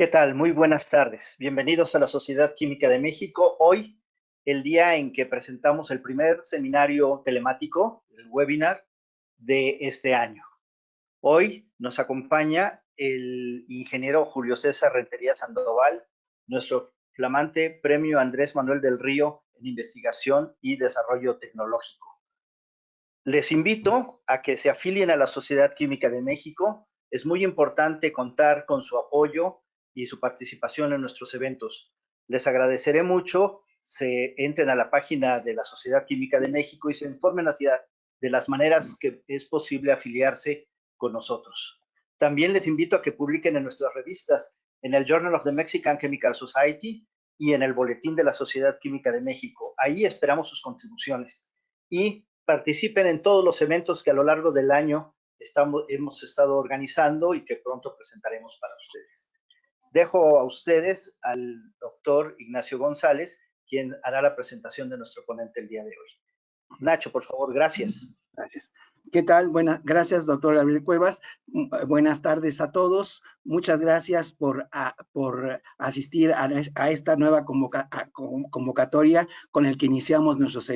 ¿Qué tal? Muy buenas tardes. Bienvenidos a la Sociedad Química de México. Hoy, el día en que presentamos el primer seminario telemático, el webinar de este año. Hoy nos acompaña el ingeniero Julio César Rentería Sandoval, nuestro flamante premio Andrés Manuel del Río en Investigación y Desarrollo Tecnológico. Les invito a que se afilien a la Sociedad Química de México. Es muy importante contar con su apoyo y su participación en nuestros eventos. Les agradeceré mucho se entren a la página de la Sociedad Química de México y se informen hacia de las maneras que es posible afiliarse con nosotros. También les invito a que publiquen en nuestras revistas, en el Journal of the Mexican Chemical Society y en el Boletín de la Sociedad Química de México. Ahí esperamos sus contribuciones y participen en todos los eventos que a lo largo del año hemos estado organizando y que pronto presentaremos para ustedes. Dejo a ustedes al doctor Ignacio González, quien hará la presentación de nuestro ponente el día de hoy. Nacho, por favor, gracias. Gracias. ¿Qué tal? Gracias, doctor Gabriel Cuevas. Buenas tardes a todos. Muchas gracias por asistir a esta nueva convocatoria con el que iniciamos nuestros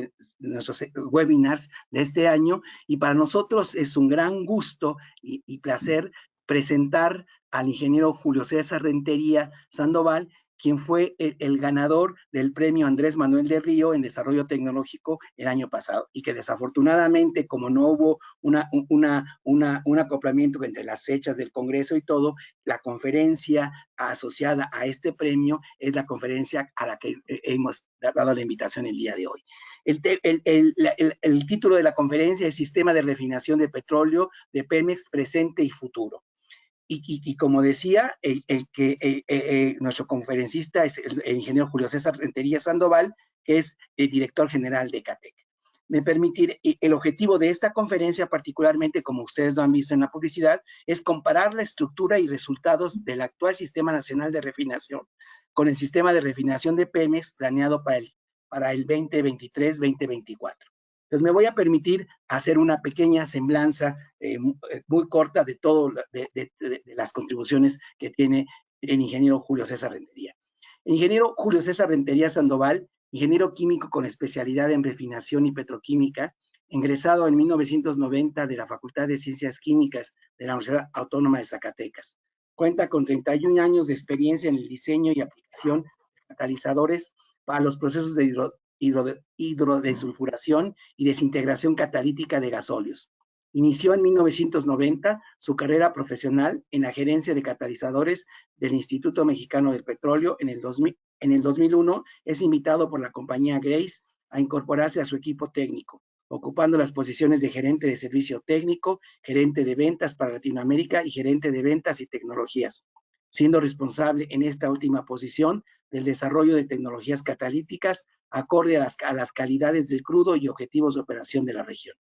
webinars de este año. Y para nosotros es un gran gusto y placer presentar al ingeniero Julio César Rentería Sandoval, quien fue el ganador del premio Andrés Manuel del Río en Desarrollo Tecnológico el año pasado, y que desafortunadamente, como no hubo un acoplamiento entre las fechas del Congreso y todo, la conferencia asociada a este premio es la conferencia a la que hemos dado la invitación el día de hoy. El título de la conferencia es Sistema de Refinación de Petróleo de Pemex Presente y Futuro. Y como decía, nuestro conferencista es el ingeniero Julio César Rentería Sandoval, que es el director general de CATEC. El objetivo de esta conferencia, particularmente como ustedes lo han visto en la publicidad, es comparar la estructura y resultados del actual Sistema Nacional de Refinación con el sistema de refinación de Pemex planeado para el 2023-2024. Entonces me voy a permitir hacer una pequeña semblanza muy corta de las contribuciones que tiene el ingeniero Julio César Rentería. El ingeniero Julio César Rentería Sandoval, ingeniero químico con especialidad en refinación y petroquímica, ingresado en 1990 de la Facultad de Ciencias Químicas de la Universidad Autónoma de Zacatecas. Cuenta con 31 años de experiencia en el diseño y aplicación de catalizadores para los procesos de hidrodesulfuración y desintegración catalítica de gasóleos. Inició en 1990 su carrera profesional en la gerencia de catalizadores del Instituto Mexicano del Petróleo. En el 2001 es invitado por la compañía Grace a incorporarse a su equipo técnico, ocupando las posiciones de gerente de servicio técnico, gerente de ventas para Latinoamérica y gerente de ventas y tecnologías, siendo responsable en esta última posición del desarrollo de tecnologías catalíticas acorde a las calidades del crudo y objetivos de operación de la región.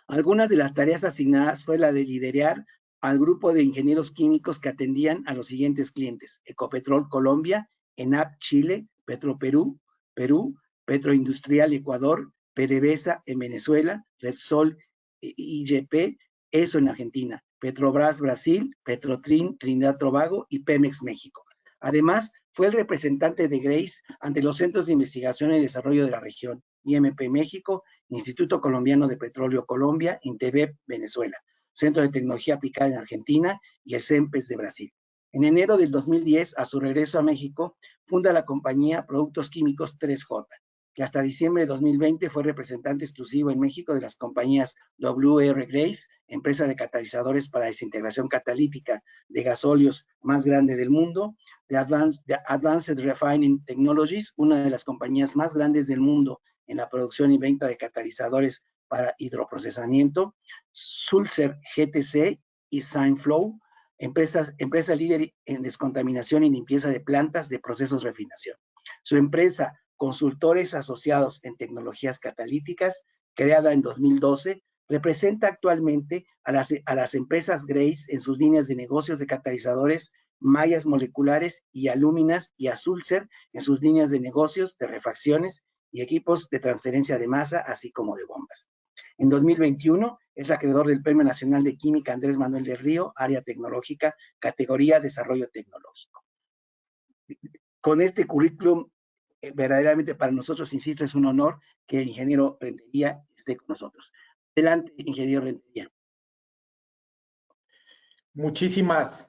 Algunas de las tareas asignadas fue la de liderar al grupo de ingenieros químicos que atendían a los siguientes clientes: Ecopetrol Colombia, ENAP Chile, Petroperú, Perú, Petroindustrial Ecuador, PDVSA en Venezuela, Repsol IGP, ESO en Argentina, Petrobras Brasil, Petrotrin Trinidad Tobago y Pemex México. Además, fue el representante de Grace ante los Centros de Investigación y Desarrollo de la Región, IMP México, Instituto Colombiano de Petróleo Colombia, INTEBEP Venezuela, Centro de Tecnología Aplicada en Argentina y el CEMPES de Brasil. En enero del 2010, a su regreso a México, funda la compañía Productos Químicos 3J, que hasta diciembre de 2020 fue representante exclusivo en México de las compañías WR Grace, empresa de catalizadores para desintegración catalítica de gasóleos más grande del mundo, de Advanced Refining Technologies, una de las compañías más grandes del mundo en la producción y venta de catalizadores para hidroprocesamiento, Sulzer GTC y Sineflow, empresa líder en descontaminación y limpieza de plantas de procesos de refinación. Su empresa, Consultores Asociados en Tecnologías Catalíticas, creada en 2012, representa actualmente a las empresas Grace en sus líneas de negocios de catalizadores, mallas moleculares y alúminas, y a Sulzer en sus líneas de negocios de refacciones y equipos de transferencia de masa, así como de bombas. En 2021 Es acreedor del Premio Nacional de Química Andrés Manuel del Río, área tecnológica, categoría Desarrollo Tecnológico. Con este currículum, verdaderamente para nosotros, insisto, es un honor que el ingeniero Rentería esté con nosotros. Adelante, ingeniero Rentería. Muchísimas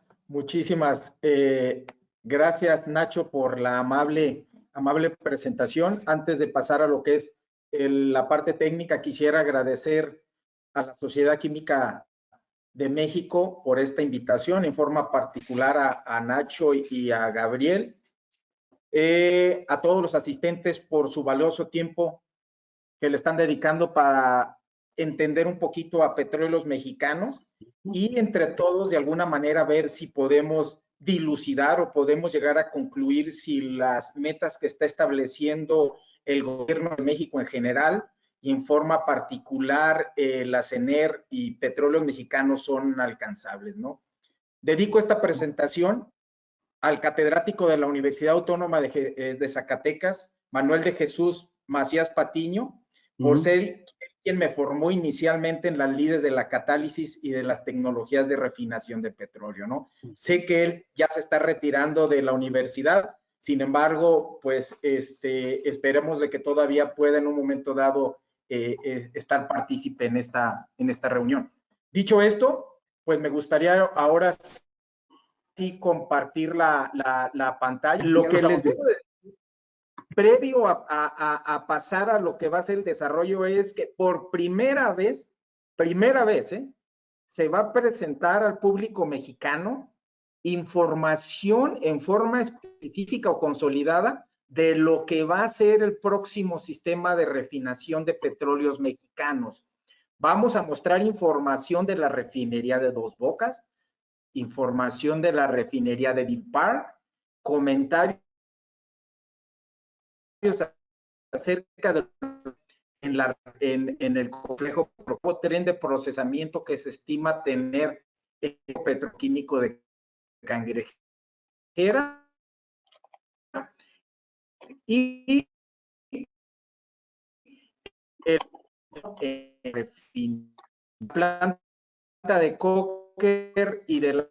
gracias, Nacho, por la amable presentación. Antes de pasar a lo que es la parte técnica, quisiera agradecer a la Sociedad Química de México por esta invitación, en forma particular a Nacho y a Gabriel, a todos los asistentes por su valioso tiempo que le están dedicando para entender un poquito a Petróleos Mexicanos y entre todos de alguna manera ver si podemos dilucidar o podemos llegar a concluir si las metas que está estableciendo el gobierno de México en general y en forma particular la CENER y Petróleos Mexicanos son alcanzables, ¿no? Dedico esta presentación al catedrático de la Universidad Autónoma de Zacatecas, Manuel de Jesús Macías Patiño, por ser quien me formó inicialmente en las lides de la catálisis y de las tecnologías de refinación de petróleo, ¿no? Sé que él ya se está retirando de la universidad, sin embargo, pues esperemos de que todavía pueda en un momento dado estar partícipe en esta reunión. Dicho esto, pues me gustaría ahora sí compartir la pantalla. Lo que les debo decir previo a pasar a lo que va a ser el desarrollo es que por primera vez, se va a presentar al público mexicano información en forma específica o consolidada de lo que va a ser el próximo sistema de refinación de petróleos mexicanos. Vamos a mostrar información de la refinería de Dos Bocas, información de la refinería de Deer Park, comentarios acerca de en el complejo tren de procesamiento que se estima tener el petroquímico de Cangrejera y planta de coker y en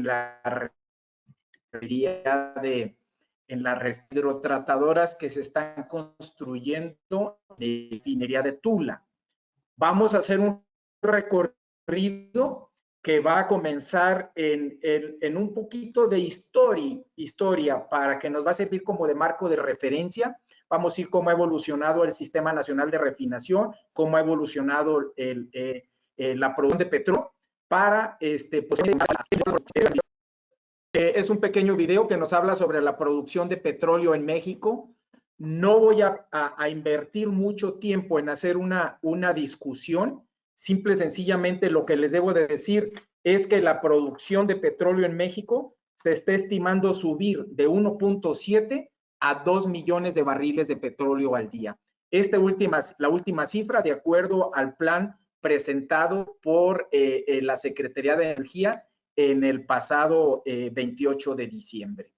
la refinería en las hidrotratadoras que se están construyendo en la refinería de Tula. Vamos a hacer un recorrido que va a comenzar en un poquito de historia para que nos va a servir como de marco de referencia. Vamos a ir cómo ha evolucionado el Sistema Nacional de Refinación, cómo ha evolucionado la producción de petróleo para es un pequeño video que nos habla sobre la producción de petróleo en México. No voy a invertir mucho tiempo en hacer una discusión. Simple y sencillamente lo que les debo de decir es que la producción de petróleo en México se está estimando subir de 1.7 a 2 millones de barriles de petróleo al día. La última cifra, de acuerdo al plan presentado por la Secretaría de Energía en el pasado 28 de diciembre.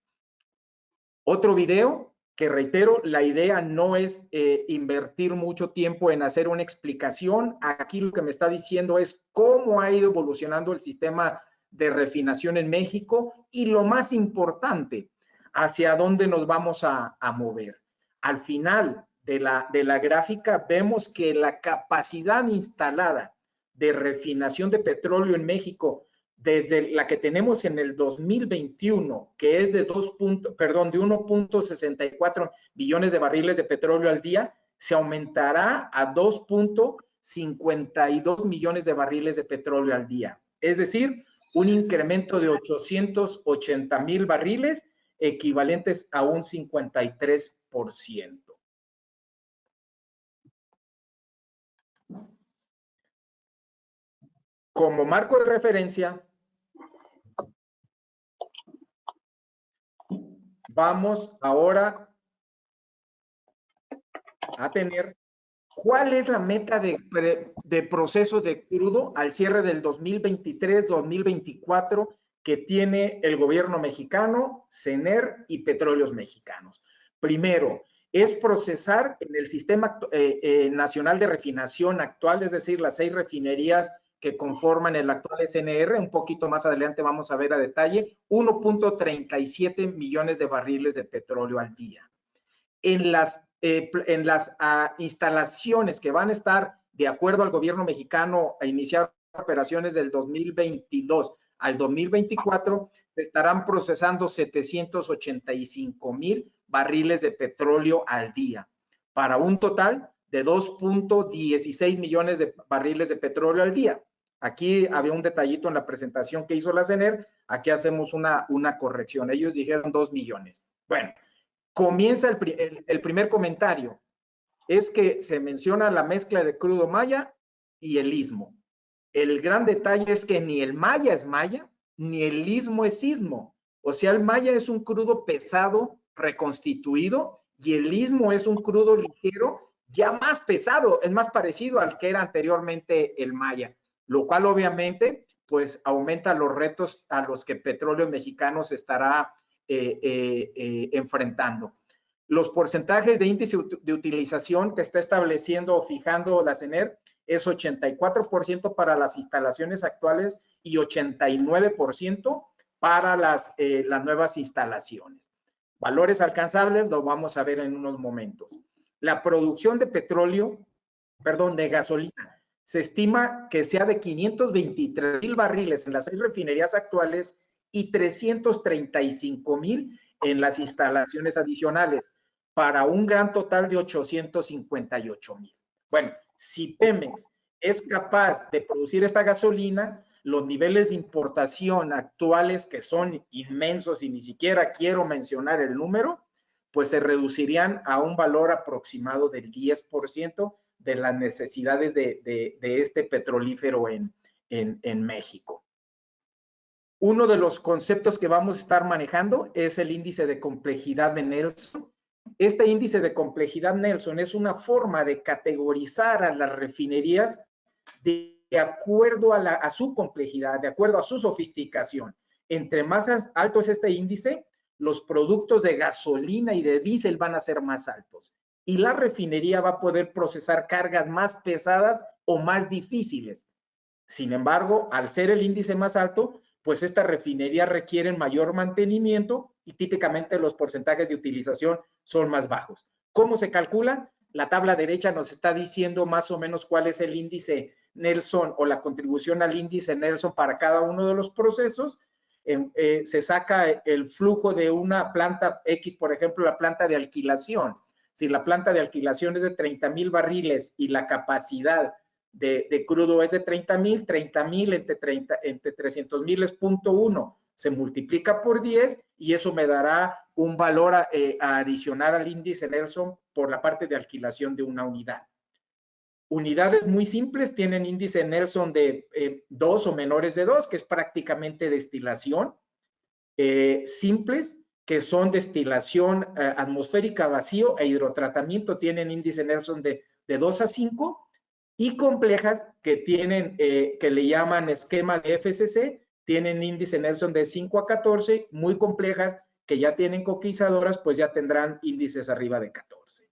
Otro video que reitero, la idea no es invertir mucho tiempo en hacer una explicación. Aquí lo que me está diciendo es cómo ha ido evolucionando el sistema de refinación en México y lo más importante, hacia dónde nos vamos a mover. Al final de la gráfica vemos que la capacidad instalada de refinación de petróleo en México desde la que tenemos en el 2021, que es de 1.64 billones de barriles de petróleo al día, se aumentará a 2.52 millones de barriles de petróleo al día. Es decir, un incremento de 880,000 barriles, equivalentes a un 53%. Como marco de referencia, vamos ahora a tener cuál es la meta de proceso de crudo al cierre del 2023-2024 que tiene el gobierno mexicano, CENER y Petróleos Mexicanos. Primero, es procesar en el sistema nacional de refinación actual, es decir, las 6 refinerías que conforman el actual SNR, un poquito más adelante vamos a ver a detalle, 1.37 millones de barriles de petróleo al día. En las instalaciones que van a estar, de acuerdo al gobierno mexicano, a iniciar operaciones del 2022 al 2024, se estarán procesando 785,000 barriles de petróleo al día, para un total de 2.16 millones de barriles de petróleo al día. Aquí había un detallito en la presentación que hizo la CENER, aquí hacemos una corrección, ellos dijeron 2 millones. Bueno, comienza el primer comentario, es que se menciona la mezcla de crudo maya y el istmo. El gran detalle es que ni el maya es maya, ni el istmo es istmo. O sea, el maya es un crudo pesado reconstituido y el istmo es un crudo ligero ya más pesado, es más parecido al que era anteriormente el maya, lo cual obviamente pues aumenta los retos a los que Petróleo Mexicano se estará enfrentando. Los porcentajes de índice de utilización que está estableciendo o fijando la CENER es 84% para las instalaciones actuales y 89% para las nuevas instalaciones. Valores alcanzables los vamos a ver en unos momentos. La producción de petróleo, perdón, de gasolina, se estima que sea de 523,000 barriles en las 6 refinerías actuales y 335,000 en las instalaciones adicionales, para un gran total de 858,000. Bueno, si Pemex es capaz de producir esta gasolina, los niveles de importación actuales, que son inmensos y ni siquiera quiero mencionar el número, pues se reducirían a un valor aproximado del 10% de las necesidades de este petrolífero en México. Uno de los conceptos que vamos a estar manejando es el índice de complejidad de Nelson. Este índice de complejidad Nelson es una forma de categorizar a las refinerías de acuerdo a su complejidad, de acuerdo a su sofisticación. Entre más alto es este índice, los productos de gasolina y de diésel van a ser más altos. Y la refinería va a poder procesar cargas más pesadas o más difíciles. Sin embargo, al ser el índice más alto, pues estas refinerías requieren mayor mantenimiento y típicamente los porcentajes de utilización son más bajos. ¿Cómo se calcula? La tabla derecha nos está diciendo más o menos cuál es el índice Nelson o la contribución al índice Nelson para cada uno de los procesos. Se saca el flujo de una planta X, por ejemplo, la planta de alquilación. Si la planta de alquilación es de 30,000 barriles y la capacidad de crudo es de 30,000 entre 300,000 es 0.1, se multiplica por 10 y eso me dará un valor a adicionar al índice Nelson por la parte de alquilación de una unidad. Unidades muy simples tienen índice Nelson de 2 o menores de 2, que es prácticamente destilación. Simples, que son destilación atmosférica, vacío e hidrotratamiento, tienen índice Nelson de 2 a 5. Y complejas, que tienen, que le llaman esquema de FCC, tienen índice Nelson de 5 a 14, muy complejas, que ya tienen coquizadoras, pues ya tendrán índices arriba de 14.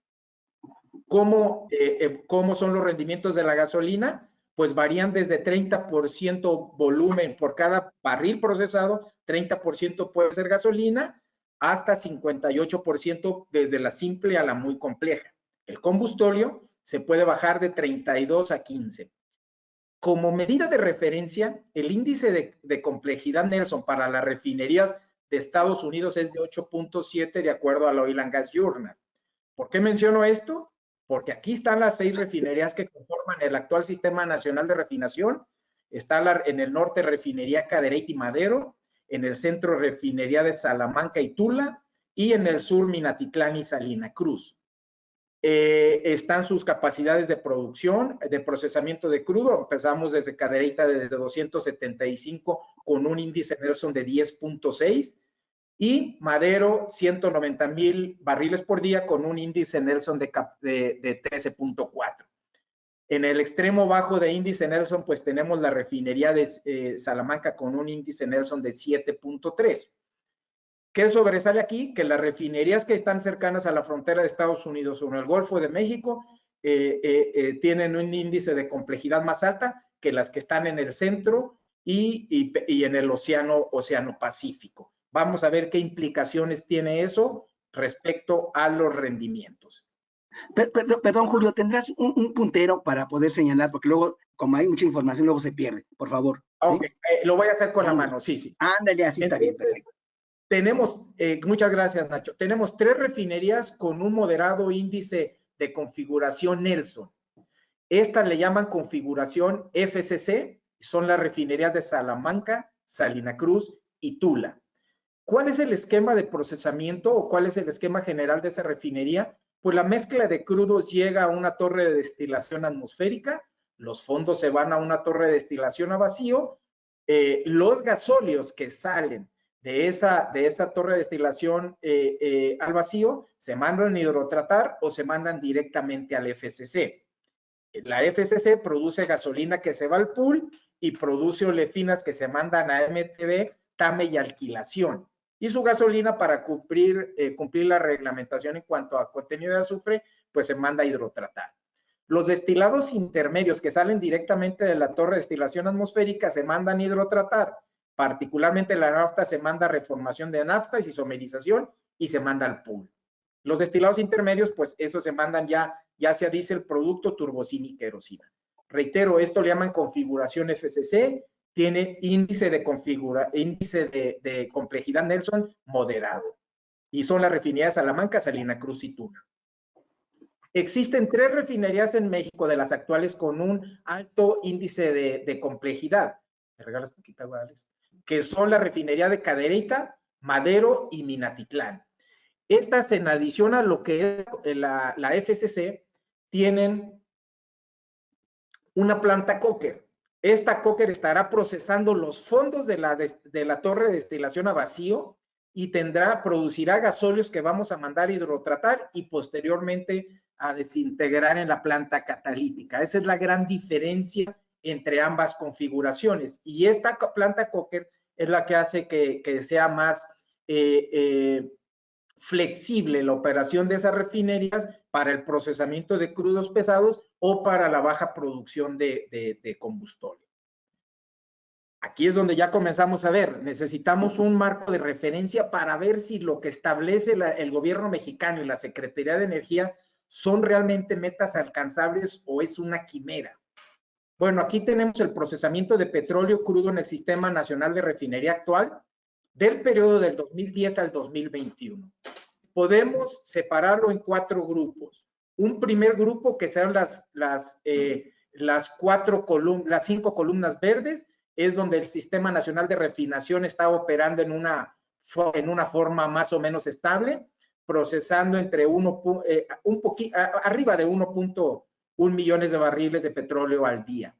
¿Cómo son los rendimientos de la gasolina? Pues varían desde 30% volumen por cada barril procesado, 30% puede ser gasolina, hasta 58% desde la simple a la muy compleja. El combustóleo se puede bajar de 32 a 15. Como medida de referencia, el índice de complejidad Nelson para las refinerías de Estados Unidos es de 8.7 de acuerdo al Oil and Gas Journal. ¿Por qué menciono esto? Porque aquí están las 6 refinerías que conforman el actual Sistema Nacional de Refinación. Está en el norte refinería Cadereyta y Madero, en el centro refinería de Salamanca y Tula, y en el sur Minatitlán y Salina Cruz. Están sus capacidades de producción, de procesamiento de crudo. Empezamos desde Cadereyta desde 275 con un índice Nelson de 10.6 y Madero 190,000 barriles por día con un índice Nelson de 13.4. En el extremo bajo de índice Nelson, pues tenemos la refinería de Salamanca con un índice Nelson de 7.3. ¿Qué sobresale aquí? Que las refinerías que están cercanas a la frontera de Estados Unidos o en el Golfo de México tienen un índice de complejidad más alta que las que están en el centro y en el Océano Pacífico. Vamos a ver qué implicaciones tiene eso respecto a los rendimientos. Perdón, Julio, ¿tendrás un puntero para poder señalar? Porque luego, como hay mucha información, luego se pierde, por favor. ¿sí? Ok, lo voy a hacer con la mano, sí. Ándale, así está bien, perfecto. Tenemos, muchas gracias, Nacho. Tenemos 3 refinerías con un moderado índice de configuración Nelson. Estas le llaman configuración FCC, son las refinerías de Salamanca, Salina Cruz y Tula. ¿Cuál es el esquema de procesamiento o cuál es el esquema general de esa refinería? Pues la mezcla de crudos llega a una torre de destilación atmosférica, los fondos se van a una torre de destilación a vacío, los gasóleos que salen de esa torre de destilación al vacío se mandan a hidrotratar o se mandan directamente al FCC. La FCC produce gasolina que se va al pool y produce olefinas que se mandan a MTB, TAME y alquilación. Y su gasolina, para cumplir la reglamentación en cuanto a contenido de azufre, pues se manda a hidrotratar. Los destilados intermedios que salen directamente de la torre de destilación atmosférica se mandan a hidrotratar. Particularmente la nafta se manda a reformación de nafta y isomerización y se manda al pool. Los destilados intermedios, pues eso se mandan ya sea diésel, producto, turbocina y querosina. Reitero, esto le llaman configuración FCC, tiene índice de complejidad Nelson moderado. Y son las refinerías Salamanca, Salina Cruz y Tula. Existen 3 refinerías en México de las actuales con un alto índice de complejidad. ¿Me regalas poquita, Alex? Que son la refinería de Cadereyta, Madero y Minatitlán. Estas, en adición a lo que es la FCC, tienen una planta coker. Esta coker estará procesando los fondos de la torre de destilación a vacío y producirá gasóleos que vamos a mandar a hidrotratar y posteriormente a desintegrar en la planta catalítica. Esa es la gran diferencia entre ambas configuraciones. Y esta planta coker es la que hace que sea más flexible la operación de esas refinerías para el procesamiento de crudos pesados o para la baja producción de combustible. Aquí es donde ya comenzamos a ver, necesitamos un marco de referencia para ver si lo que establece el gobierno mexicano y la Secretaría de Energía son realmente metas alcanzables o es una quimera. Bueno, aquí tenemos el procesamiento de petróleo crudo en el Sistema Nacional de Refinería actual del periodo del 2010 al 2021. Podemos separarlo en 4 grupos. Un primer grupo que sean las 5 columnas verdes, es donde el Sistema Nacional de Refinación está operando en una forma más o menos estable, procesando entre arriba de 1.1 millones de barriles de petróleo al día.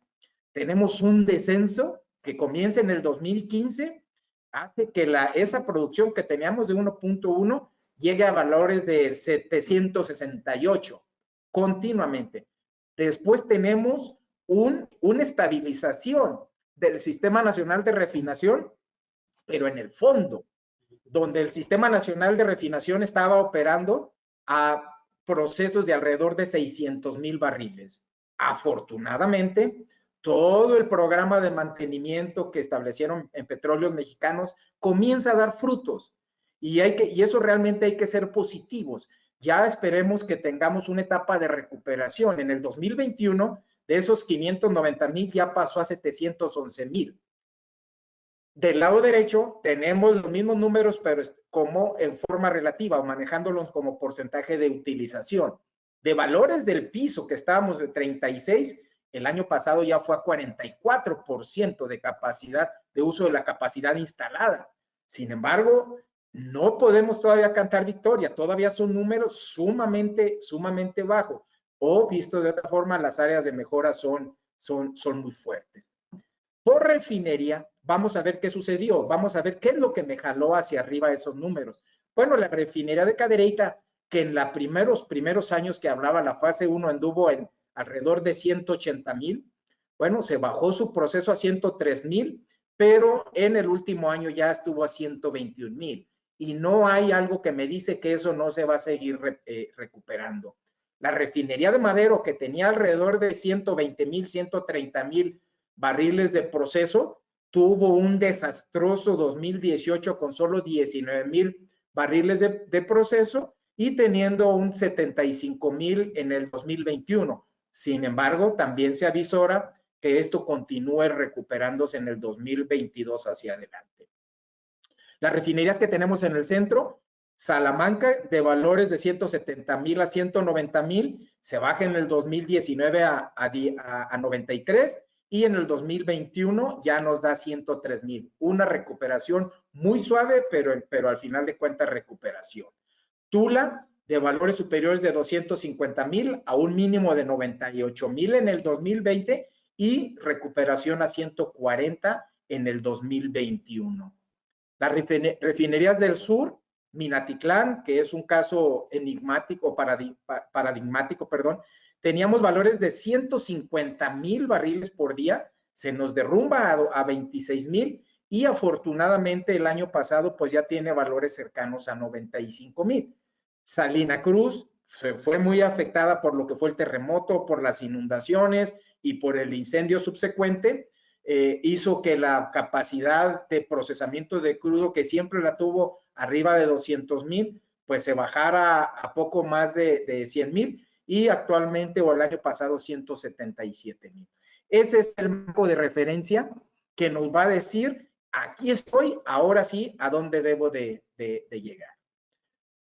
Tenemos un descenso que comienza en el 2015, hace que esa producción que teníamos de 1.1 llegue a valores de 768 continuamente. Después tenemos una estabilización del Sistema Nacional de Refinación, pero en el fondo, donde el Sistema Nacional de Refinación estaba operando a procesos de alrededor de 600,000 barriles. Afortunadamente, todo el programa de mantenimiento que establecieron en Petróleos Mexicanos comienza a dar frutos. Y eso realmente hay que ser positivos. Ya esperemos que tengamos una etapa de recuperación. En el 2021, de esos 590,000 ya pasó a 711,000. Del lado derecho tenemos los mismos números, pero como en forma relativa o manejándolos como porcentaje de utilización. De valores del piso que estábamos de 36, el año pasado ya fue a 44% de capacidad, de uso de la capacidad instalada. Sin embargo, no podemos todavía cantar victoria, todavía son números sumamente bajos, o visto de otra forma, las áreas de mejora son muy fuertes. Por refinería, vamos a ver qué sucedió, vamos a ver qué es lo que me jaló hacia arriba esos números. Bueno, la refinería de Cadereyta, que en los primeros años que hablaba, la fase 1 anduvo en alrededor de 180,000, bueno, se bajó su proceso a 103,000, pero en el último año ya estuvo a 121,000. y no hay algo que me dice que eso no se va a seguir recuperando. La refinería de Madero, que tenía alrededor de 120,000, 130,000 barriles de proceso, tuvo un desastroso 2018 con solo 19,000 barriles de proceso y teniendo un 75,000 en el 2021. Sin embargo, también se avisora que esto continúe recuperándose en el 2022 hacia adelante. Las refinerías que tenemos en el centro, Salamanca, de valores de 170,000 a 190,000, se baja en el 2019 a 93 y en el 2021 ya nos da 103,000. Una recuperación muy suave, pero al final de cuentas recuperación. Tula, de valores superiores de 250,000 a un mínimo de 98,000 en el 2020 y recuperación a 140 en el 2021. Las refinerías del sur, Minatitlán, que es un caso enigmático, paradigmático, perdón, teníamos valores de 150,000 barriles por día, se nos derrumba a 26,000 y afortunadamente el año pasado pues ya tiene valores cercanos a 95,000. Salina Cruz fue muy afectada por lo que fue el terremoto, por las inundaciones y por el incendio subsecuente. Hizo que la capacidad de procesamiento de crudo, que siempre la tuvo arriba de 200,000, pues se bajara a poco más de 100,000 y actualmente o el año pasado 177,000. Ese es el marco de referencia que nos va a decir, aquí estoy, ahora sí, a dónde debo de llegar.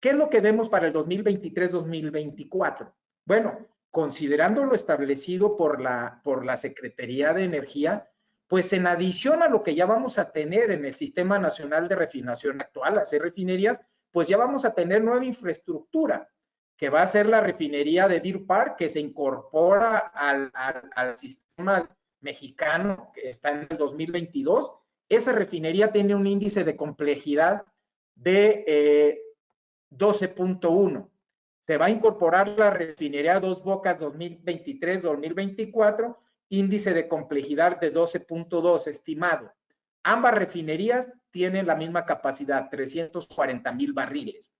¿Qué es lo que vemos para el 2023-2024? Bueno, considerando lo establecido por la Secretaría de Energía, pues en adición a lo que ya vamos a tener en el Sistema Nacional de Refinación actual, las refinerías, pues ya vamos a tener nueva infraestructura, que va a ser la refinería de Deer Park, que se incorpora al sistema mexicano, que está en el 2022. Esa refinería tiene un índice de complejidad de 12.1. Se va a incorporar la refinería Dos Bocas 2023-2024, índice de complejidad de 12.2 estimado. Ambas refinerías tienen la misma capacidad, 340,000 barriles.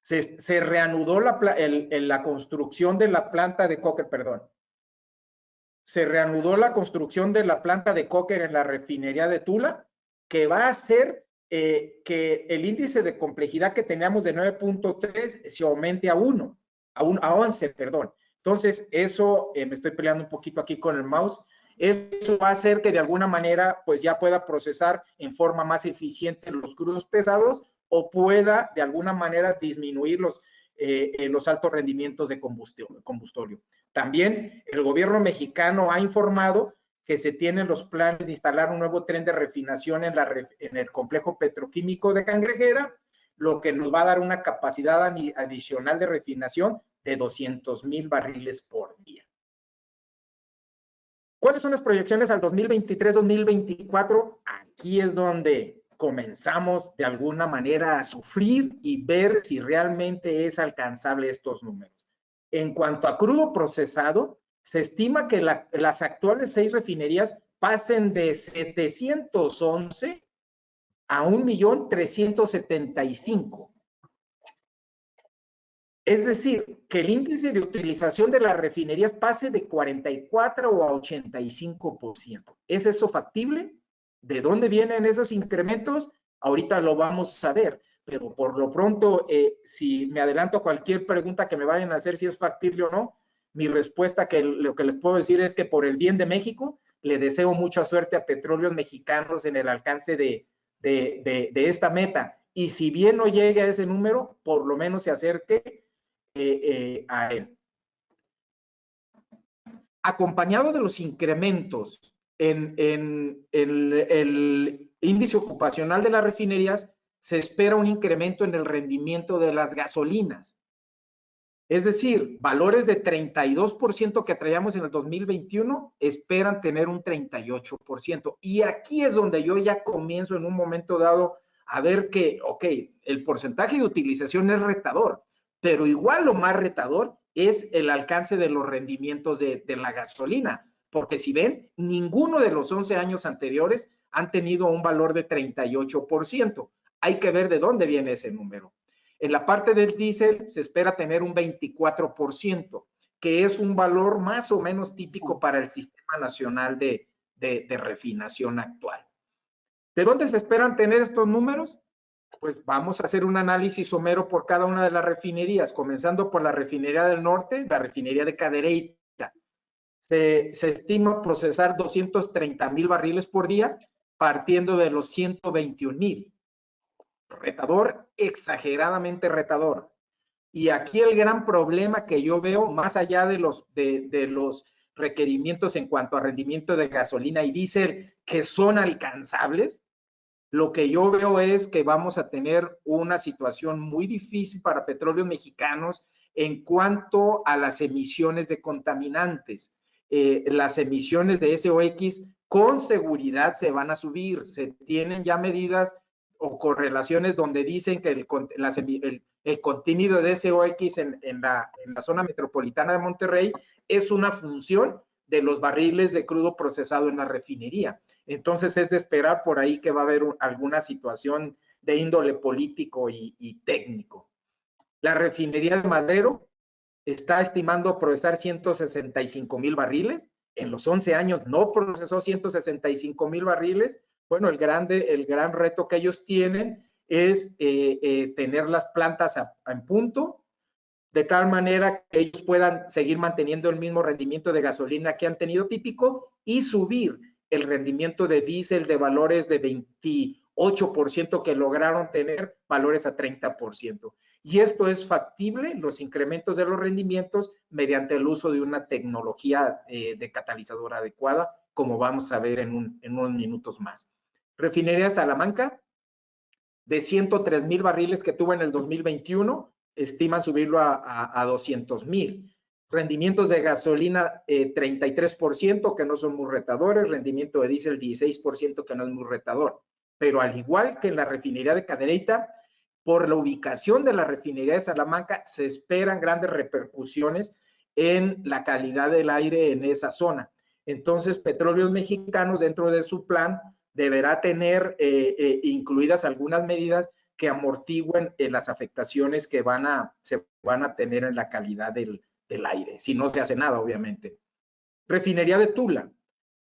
Se reanudó la construcción de la planta de coker, perdón. Se reanudó la construcción de la planta de coker en la refinería de Tula, que va a hacer que el índice de complejidad que teníamos de 9.3 se aumente a 11, perdón. Entonces, eso, me estoy peleando un poquito aquí con el mouse, eso va a hacer que de alguna manera pues ya pueda procesar en forma más eficiente los crudos pesados o pueda de alguna manera disminuir los altos rendimientos de combustorio. También el gobierno mexicano ha informado que se tienen los planes de instalar un nuevo tren de refinación en el complejo petroquímico de Cangrejera, lo que nos va a dar una capacidad adicional de refinación de 200,000 barriles por día. ¿Cuáles son las proyecciones al 2023-2024? Aquí es donde comenzamos de alguna manera a sufrir y ver si realmente es alcanzable estos números. En cuanto a crudo procesado, se estima que las actuales 6 refinerías pasen de 711 a 1,375,000. Es decir, que el índice de utilización de las refinerías pase de 44 o a 85%. ¿Es eso factible? ¿De dónde vienen esos incrementos? Ahorita lo vamos a ver, pero por lo pronto, si me adelanto a cualquier pregunta que me vayan a hacer si es factible o no, mi respuesta, que lo que les puedo decir es que por el bien de México, le deseo mucha suerte a Petróleos Mexicanos en el alcance de esta meta. Y si bien no llegue a ese número, por lo menos se acerque a él. Acompañado de los incrementos en el índice ocupacional de las refinerías, se espera un incremento en el rendimiento de las gasolinas. Es decir, valores de 32% que traíamos en el 2021 esperan tener un 38%. Y aquí es donde yo ya comienzo en un momento dado a ver que, ok, el porcentaje de utilización es retador, pero igual lo más retador es el alcance de los rendimientos de la gasolina, porque si ven, ninguno de los 11 años anteriores han tenido un valor de 38%. Hay que ver de dónde viene ese número. En la parte del diésel se espera tener un 24%, que es un valor más o menos típico para el Sistema Nacional de Refinación actual. ¿De dónde se esperan tener estos números? Pues vamos a hacer un análisis somero por cada una de las refinerías, comenzando por la refinería del norte, la refinería de Cadereyta. Se estima procesar 230,000 barriles por día, partiendo de los 121,000. Retador, exageradamente retador. Y aquí el gran problema que yo veo, más allá de los requerimientos en cuanto a rendimiento de gasolina y diésel, que son alcanzables, lo que yo veo es que vamos a tener una situación muy difícil para Petróleos Mexicanos en cuanto a las emisiones de contaminantes. Las emisiones de SOX con seguridad se van a subir. Se tienen ya medidas o correlaciones donde dicen que el contenido de SOX en la zona metropolitana de Monterrey es una función de los barriles de crudo procesado en la refinería. Entonces es de esperar por ahí que va a haber alguna situación de índole político y técnico. La refinería de Madero está estimando procesar 165,000 barriles. En los 11 años no procesó 165,000 barriles. Bueno, el gran reto que ellos tienen es tener las plantas en punto, de tal manera que ellos puedan seguir manteniendo el mismo rendimiento de gasolina que han tenido típico y subir el rendimiento de diésel de valores de 28% que lograron tener, valores a 30%. Y esto es factible, los incrementos de los rendimientos, mediante el uso de una tecnología de catalizador adecuada, como vamos a ver en unos minutos más. Refinería Salamanca, de 103,000 barriles que tuvo en el 2021, estiman subirlo a 200,000. Rendimientos de gasolina 33%, que no son muy retadores, rendimiento de diésel 16%, que no es muy retador. Pero al igual que en la refinería de Cadereyta, por la ubicación de la refinería de Salamanca, se esperan grandes repercusiones en la calidad del aire en esa zona. Entonces, Petróleos Mexicanos, dentro de su plan, deberá tener incluidas algunas medidas que amortigüen las afectaciones que se van a tener en la calidad del aire, si no se hace nada, obviamente. Refinería de Tula.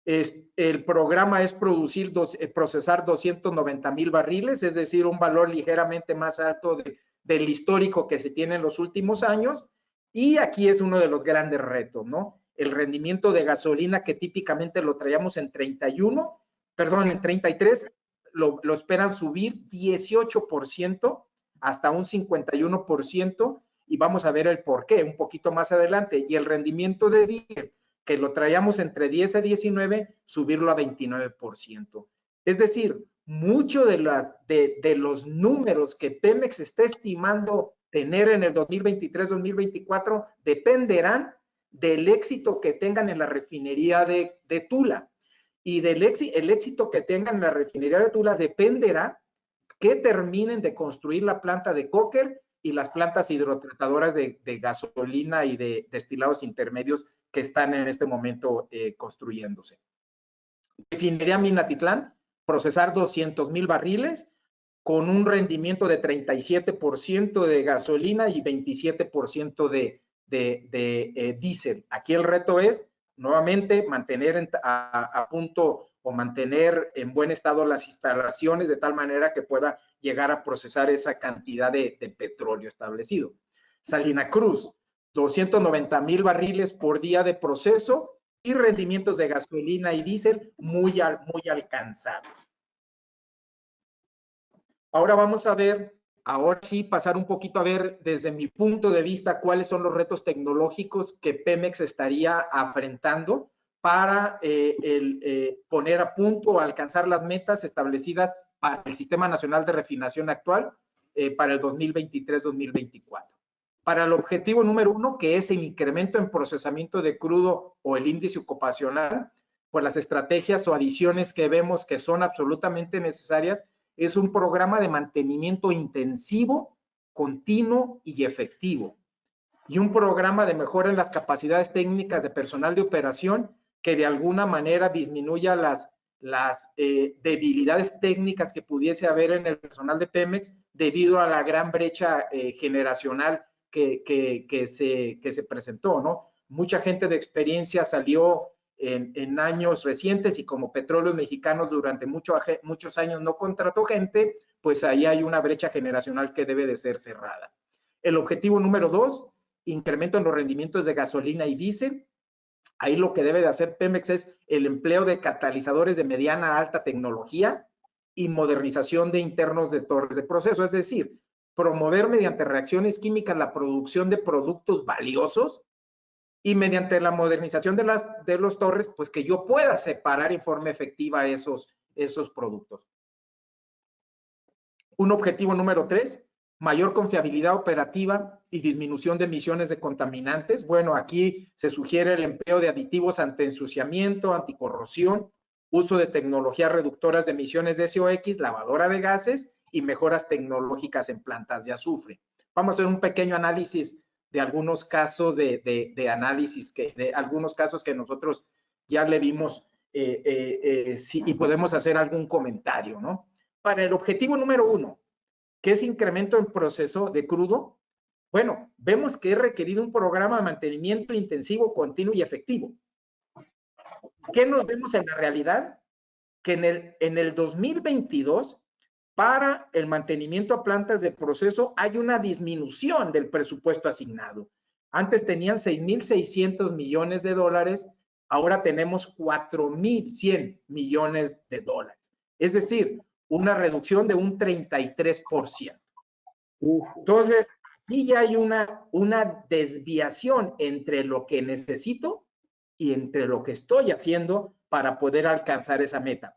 El programa es procesar 290,000 barriles, es decir, un valor ligeramente más alto del histórico que se tiene en los últimos años. Y aquí es uno de los grandes retos, ¿no? El rendimiento de gasolina, que típicamente lo traíamos en 33, lo esperan subir 18% hasta un 51%, y vamos a ver el por qué un poquito más adelante. Y el rendimiento de diésel, que lo traíamos entre 10 a 19, subirlo a 29%. Es decir, mucho de los números que Pemex está estimando tener en el 2023-2024 dependerán del éxito que tengan en la refinería de Tula. Y el éxito que tengan en la refinería de Tula dependerá que terminen de construir la planta de Coker y las plantas hidrotratadoras de gasolina y de destilados intermedios que están en este momento construyéndose. Refinería Minatitlán, procesar 200,000 barriles con un rendimiento de 37% de gasolina y 27% de diésel. Aquí el reto es, nuevamente, mantener a punto o mantener en buen estado las instalaciones de tal manera que pueda llegar a procesar esa cantidad de petróleo establecido. Salina Cruz, 290,000 barriles por día de proceso y rendimientos de gasolina y diésel muy alcanzables. Ahora vamos a ver, ahora sí, pasar un poquito a ver desde mi punto de vista cuáles son los retos tecnológicos que Pemex estaría afrontando para poner a punto o alcanzar las metas establecidas para el Sistema Nacional de Refinación actual para el 2023-2024. Para el objetivo número 1, que es el incremento en procesamiento de crudo o el índice ocupacional, pues las estrategias o adiciones que vemos que son absolutamente necesarias es un programa de mantenimiento intensivo, continuo y efectivo, y un programa de mejora en las capacidades técnicas de personal de operación que de alguna manera disminuya las debilidades técnicas que pudiese haber en el personal de Pemex debido a la gran brecha generacional que se presentó, ¿no? Mucha gente de experiencia salió en años recientes y como Petróleos Mexicanos durante muchos años no contrató gente, pues ahí hay una brecha generacional que debe de ser cerrada. El objetivo número 2, incremento en los rendimientos de gasolina y diésel. Ahí lo que debe de hacer Pemex es el empleo de catalizadores de mediana a alta tecnología y modernización de internos de torres de proceso, es decir, promover mediante reacciones químicas la producción de productos valiosos y mediante la modernización de los torres, pues que yo pueda separar en forma efectiva esos productos. Un objetivo número 3, mayor confiabilidad operativa y disminución de emisiones de contaminantes. Bueno, aquí se sugiere el empleo de aditivos antiensuciamiento, anticorrosión, uso de tecnologías reductoras de emisiones de SOx, lavadora de gases y mejoras tecnológicas en plantas de azufre. Vamos a hacer un pequeño análisis de algunos casos de algunos casos que nosotros ya le vimos y podemos hacer algún comentario, ¿no? Para el objetivo número 1, que es incremento en proceso de crudo, bueno, vemos que es requerido un programa de mantenimiento intensivo, continuo y efectivo. ¿Qué nos vemos en la realidad? Que en el 2022, para el mantenimiento a plantas de proceso, hay una disminución del presupuesto asignado. Antes tenían 6,600 millones de dólares, ahora tenemos 4,100 millones de dólares. Es decir, una reducción de un 33%. Entonces, aquí ya hay una desviación entre lo que necesito y entre lo que estoy haciendo para poder alcanzar esa meta.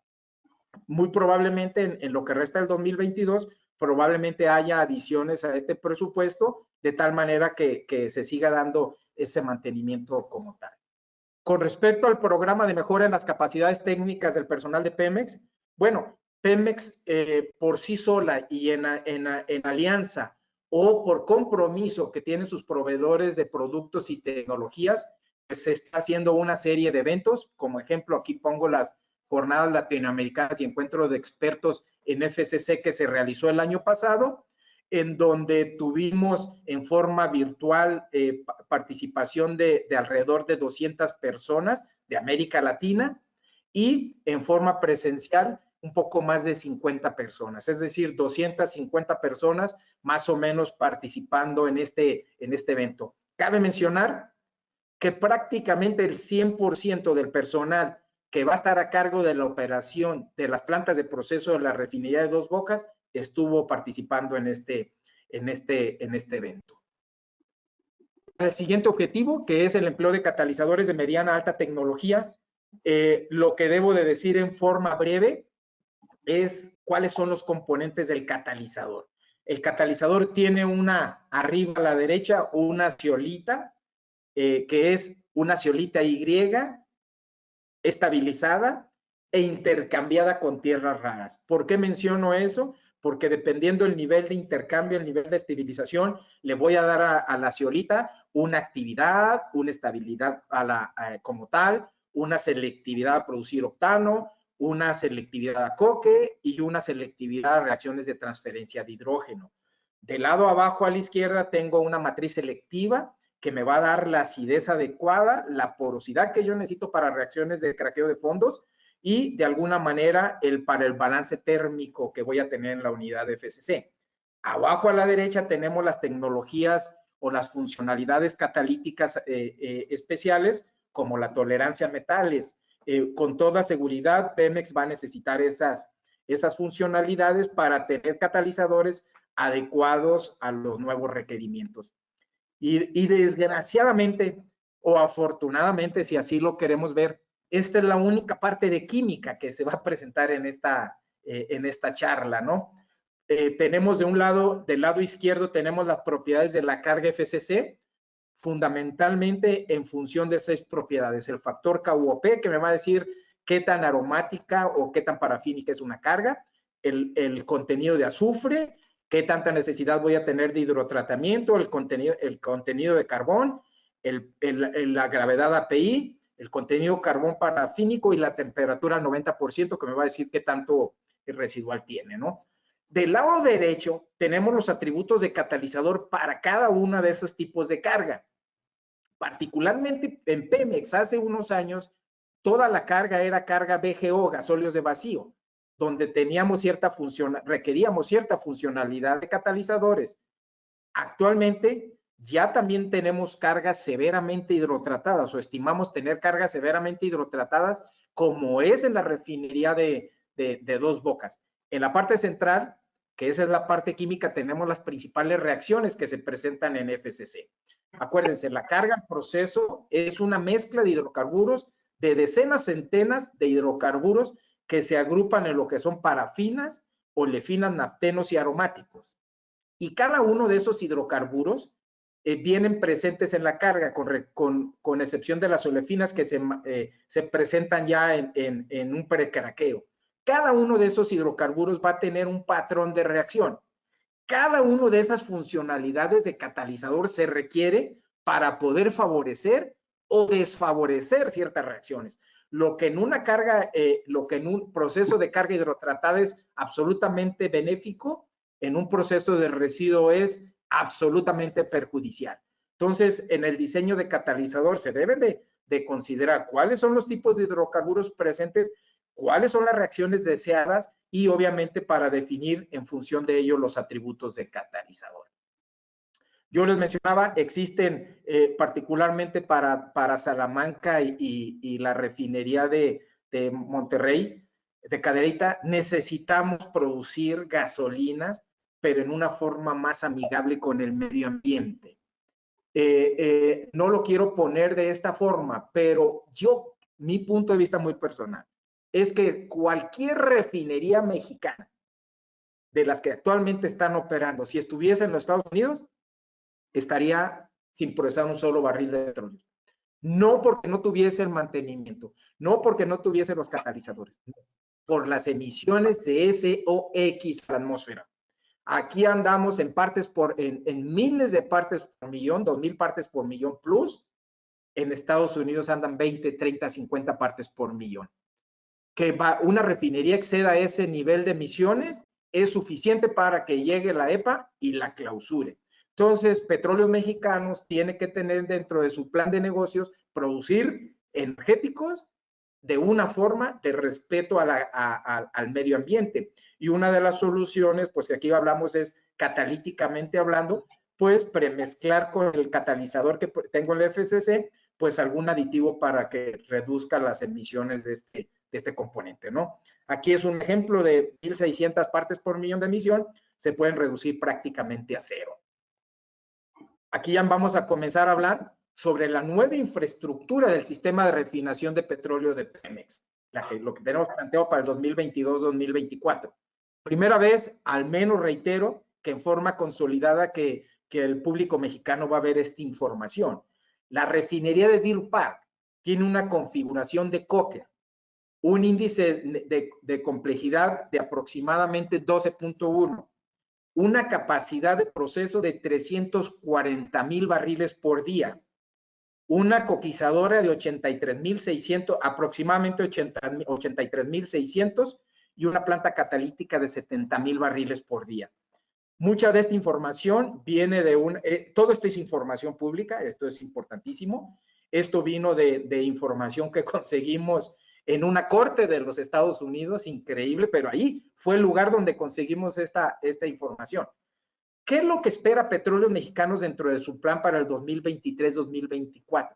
Muy probablemente en lo que resta del 2022, probablemente haya adiciones a este presupuesto, de tal manera que se siga dando ese mantenimiento como tal. Con respecto al programa de mejora en las capacidades técnicas del personal de Pemex, bueno, Pemex por sí sola y en alianza o por compromiso que tienen sus proveedores de productos y tecnologías, pues se está haciendo una serie de eventos. Como ejemplo, aquí pongo las jornadas latinoamericanas y encuentro de expertos en FCC que se realizó el año pasado, en donde tuvimos en forma virtual participación de alrededor de 200 personas de América Latina y en forma presencial un poco más de 50 personas, es decir, 250 personas más o menos participando en este evento. Cabe mencionar que prácticamente el 100% del personal que va a estar a cargo de la operación de las plantas de proceso de la refinería de Dos Bocas estuvo participando en este evento. El siguiente objetivo, que es el empleo de catalizadores de mediana a alta tecnología, lo que debo de decir en forma breve es cuáles son los componentes del catalizador. El catalizador tiene arriba a la derecha una zeolita, que es una zeolita Y estabilizada e intercambiada con tierras raras. ¿Por qué menciono eso? Porque dependiendo del nivel de intercambio, el nivel de estabilización, le voy a dar a la zeolita una actividad, una estabilidad como tal, una selectividad a producir octano, una selectividad a coque y una selectividad a reacciones de transferencia de hidrógeno. Del lado abajo a la izquierda tengo una matriz selectiva que me va a dar la acidez adecuada, la porosidad que yo necesito para reacciones de craqueo de fondos y de alguna manera para el balance térmico que voy a tener en la unidad de FCC. Abajo a la derecha tenemos las tecnologías o las funcionalidades catalíticas especiales como la tolerancia a metales. Con toda seguridad, Pemex va a necesitar esas funcionalidades para tener catalizadores adecuados a los nuevos requerimientos. Y desgraciadamente o afortunadamente, si así lo queremos ver, esta es la única parte de química que se va a presentar en esta charla, ¿no? Tenemos del lado izquierdo, tenemos las propiedades de la carga FCC, fundamentalmente en función de 6 propiedades. El factor KUOP, que me va a decir qué tan aromática o qué tan parafínica es una carga, el contenido de azufre, qué tanta necesidad voy a tener de hidrotratamiento, el contenido de carbón, la gravedad API, el contenido carbón parafínico y la temperatura al 90%, que me va a decir qué tanto residual tiene, ¿no? Del lado derecho tenemos los atributos de catalizador para cada uno de esos tipos de carga. Particularmente en Pemex, hace unos años, toda la carga era carga VGO, gasóleos de vacío, donde teníamos requeríamos cierta funcionalidad de catalizadores. Actualmente ya también tenemos cargas severamente hidrotratadas, o estimamos tener cargas severamente hidrotratadas, como es en la refinería de Dos Bocas. En la parte central, que esa es la parte química, tenemos las principales reacciones que se presentan en FCC. Acuérdense, la carga al proceso es una mezcla de hidrocarburos, de decenas, centenas de hidrocarburos que se agrupan en lo que son parafinas, olefinas, naftenos y aromáticos. Y cada uno de esos hidrocarburos vienen presentes en la carga, con excepción de las olefinas que se presentan ya en un precraqueo. Cada uno de esos hidrocarburos va a tener un patrón de reacción. Cada una de esas funcionalidades de catalizador se requiere para poder favorecer o desfavorecer ciertas reacciones. Lo que en una carga, lo que en un proceso de carga hidrotratada es absolutamente benéfico, en un proceso de residuo es absolutamente perjudicial. Entonces, en el diseño de catalizador se deben de considerar cuáles son los tipos de hidrocarburos presentes, cuáles son las reacciones deseadas y obviamente para definir en función de ello los atributos de catalizador. Yo les mencionaba, existen particularmente para Salamanca y la refinería de Monterrey, de Cadereyta, necesitamos producir gasolinas, pero en una forma más amigable con el medio ambiente. No lo quiero poner de esta forma, pero mi punto de vista muy personal, es que cualquier refinería mexicana de las que actualmente están operando, si estuviese en los Estados Unidos, estaría sin procesar un solo barril de petróleo. No porque no tuviese el mantenimiento, no porque no tuviese los catalizadores, por las emisiones de SOx a la atmósfera. Aquí andamos en miles de partes por millón, 2,000 partes por millón plus. En Estados Unidos andan 20, 30, 50 partes por millón. Que una refinería exceda ese nivel de emisiones es suficiente para que llegue la EPA y la clausure. Entonces, Petróleos Mexicanos tiene que tener dentro de su plan de negocios producir energéticos de una forma de respeto al medio ambiente. Y una de las soluciones, pues que aquí hablamos es catalíticamente hablando, pues premezclar con el catalizador que tengo en el FCC, pues algún aditivo para que reduzca las emisiones de este componente, ¿no? Aquí es un ejemplo de 1,600 partes por millón de emisión, se pueden reducir prácticamente a cero. Aquí ya vamos a comenzar a hablar sobre la nueva infraestructura del sistema de refinación de petróleo de Pemex, lo que tenemos planteado para el 2022-2024. Primera vez, al menos reitero, que en forma consolidada que el público mexicano va a ver esta información. La refinería de Deer Park tiene una configuración de coque, un índice de complejidad de aproximadamente 12.1, una capacidad de proceso de 340,000 barriles por día, una coquizadora de 83,600, aproximadamente 83,600 y una planta catalítica de 70,000 barriles por día. Mucha de esta información viene de todo esto es información pública, esto es importantísimo. Esto vino de información que conseguimos en una corte de los Estados Unidos, increíble, pero ahí fue el lugar donde conseguimos esta información. ¿Qué es lo que espera Petróleos Mexicanos dentro de su plan para el 2023-2024?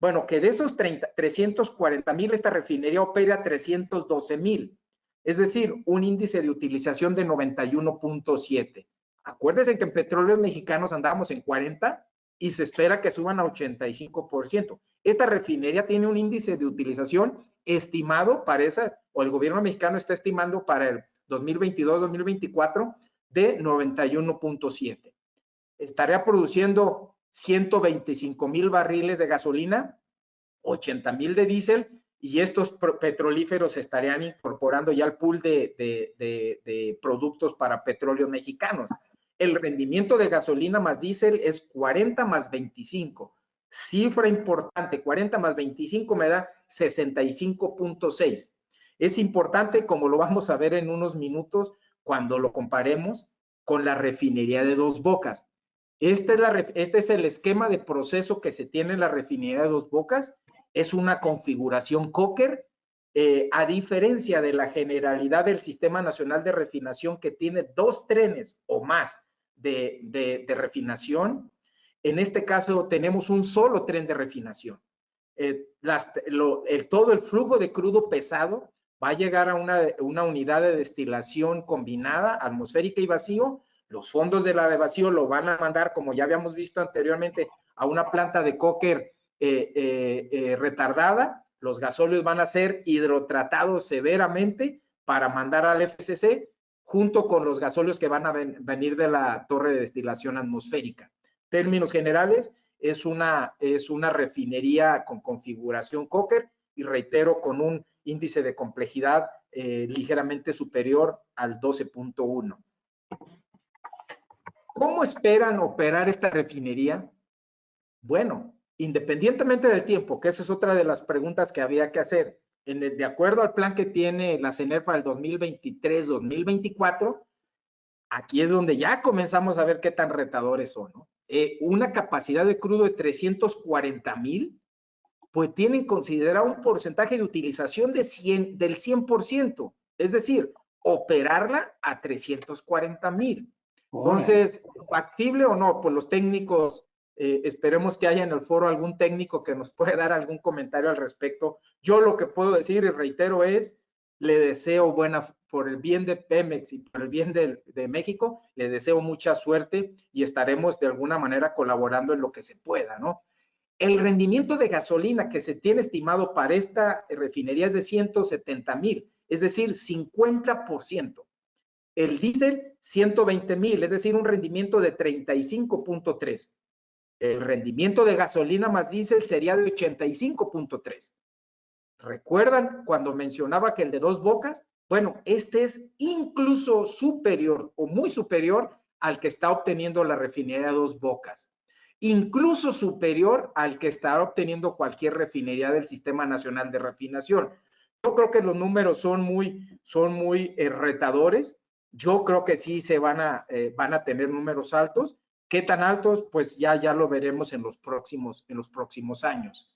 Bueno, que de esos 340,000, esta refinería opera a 312,000, es decir, un índice de utilización de 91.7. Acuérdense que en Petróleos Mexicanos andamos en 40 y se espera que suban a 85%. Esta refinería tiene un índice de utilización estimado o el gobierno mexicano está estimando para el 2022-2024 de 91.7. Estaría produciendo 125,000 barriles de gasolina, 80,000 de diésel, y estos petrolíferos estarían incorporando ya al pool de productos para Petróleos Mexicanos. El rendimiento de gasolina más diésel es 40 más 25, Cifra importante, 40 más 25 me da 65.6. Es importante, como lo vamos a ver en unos minutos, cuando lo comparemos con la refinería de Dos Bocas. Este es el esquema de proceso que se tiene en la refinería de Dos Bocas. Es una configuración Coker, a diferencia de la generalidad del Sistema Nacional de Refinación, que tiene 2 trenes o más de refinación. En este caso tenemos un solo tren de refinación. Todo el flujo de crudo pesado va a llegar a una unidad de destilación combinada, atmosférica y vacío. Los fondos de la de vacío lo van a mandar, como ya habíamos visto anteriormente, a una planta de coker retardada. Los gasóleos van a ser hidrotratados severamente para mandar al FCC, junto con los gasóleos que van a venir de la torre de destilación atmosférica. Términos generales, es una refinería con configuración coker y, reitero, con un índice de complejidad ligeramente superior al 12.1. ¿Cómo esperan operar esta refinería? Bueno, independientemente del tiempo, que esa es otra de las preguntas que había que hacer, de acuerdo al plan que tiene la CENER para el 2023-2024, aquí es donde ya comenzamos a ver qué tan retadores son, ¿no? Una capacidad de crudo de 340,000, pues tienen considerado un porcentaje de utilización del 100%, es decir, operarla a 340,000. Entonces, ¿factible o no? Pues los técnicos, esperemos que haya en el foro algún técnico que nos pueda dar algún comentario al respecto. Yo lo que puedo decir, y reitero, es, le deseo por el bien de Pemex y por el bien de México, le deseo mucha suerte y estaremos de alguna manera colaborando en lo que se pueda, ¿no? El rendimiento de gasolina que se tiene estimado para esta refinería es de 170,000, es decir, 50%. El diésel, 120,000, es decir, un rendimiento de 35.3. El rendimiento de gasolina más diésel sería de 85.3. ¿Recuerdan cuando mencionaba que el de Dos Bocas? Bueno, este es incluso superior o muy superior al que está obteniendo la refinería de Dos Bocas. Incluso superior al que está obteniendo cualquier refinería del Sistema Nacional de Refinación. Yo creo que los números son muy retadores. Yo creo que sí se van a tener números altos. ¿Qué tan altos? Pues ya lo veremos en los próximos años.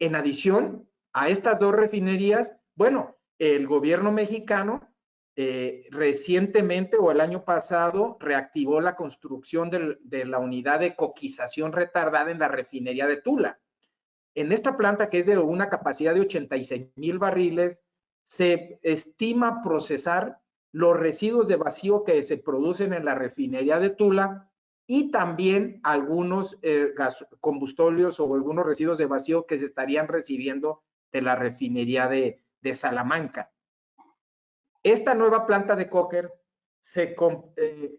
En adición a estas 2 refinerías, bueno, el gobierno mexicano recientemente o el año pasado reactivó la construcción de la unidad de coquización retardada en la refinería de Tula. En esta planta, que es de una capacidad de 86,000 barriles, se estima procesar los residuos de vacío que se producen en la refinería de Tula y también algunos combustibles o algunos residuos de vacío que se estarían recibiendo de la refinería de Salamanca. Esta nueva planta de coker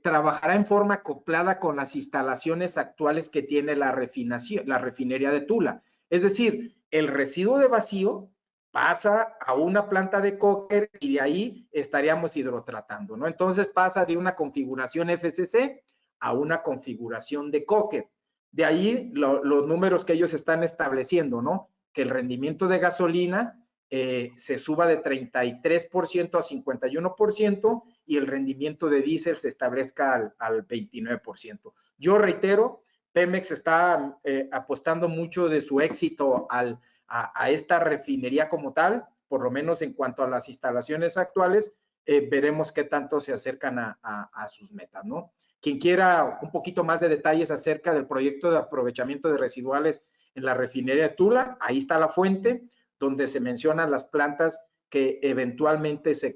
trabajará en forma acoplada con las instalaciones actuales que tiene la refinería de Tula. Es decir, el residuo de vacío pasa a una planta de coker y de ahí estaríamos hidrotratando, ¿no? Entonces pasa de una configuración FCC a una configuración de coker. De ahí los números que ellos están estableciendo, ¿no? Que el rendimiento de gasolina se suba de 33% a 51% y el rendimiento de diésel se establezca al 29%. Yo reitero, Pemex está apostando mucho de su éxito a esta refinería como tal, por lo menos en cuanto a las instalaciones actuales. Veremos qué tanto se acercan a sus metas, ¿no? Quien quiera un poquito más de detalles acerca del proyecto de aprovechamiento de residuales en la refinería de Tula, ahí está la fuente, donde se mencionan las plantas que eventualmente se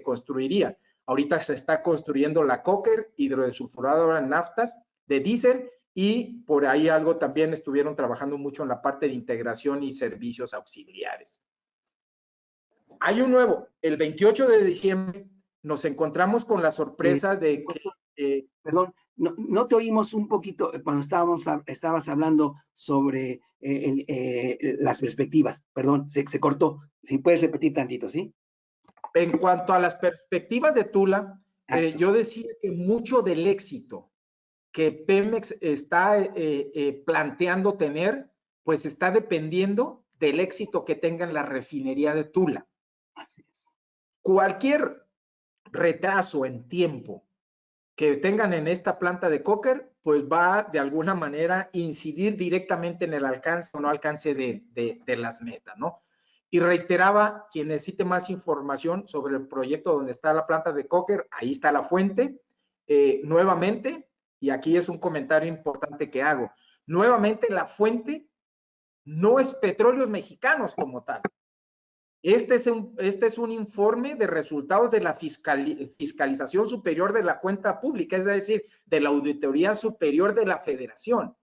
construirían. Ahorita se está construyendo la coker, hidrodesulfuradora en naftas, de diésel, y por ahí algo también estuvieron trabajando mucho en la parte de integración y servicios auxiliares. Hay un nuevo, el 28 de diciembre nos encontramos con la sorpresa de que... Perdón, no te oímos un poquito cuando estabas hablando sobre las perspectivas. Perdón, se cortó. Si puedes repetir tantito, ¿sí? En cuanto a las perspectivas de Tula, yo decía que mucho del éxito que Pemex está planteando tener pues está dependiendo del éxito que tenga en la refinería de Tula. Así es. Cualquier retraso en tiempo que tengan en esta planta de coker, pues va de alguna manera incidir directamente en el alcance o no alcance de las metas, ¿no? Y reiteraba, quien necesite más información sobre el proyecto donde está la planta de coker, ahí está la fuente. Nuevamente, y aquí es un comentario importante que hago, nuevamente la fuente no es Petróleos Mexicanos como tal. Este es un informe de resultados de la fiscalización superior de la cuenta pública, es decir, de la Auditoría Superior de la Federación.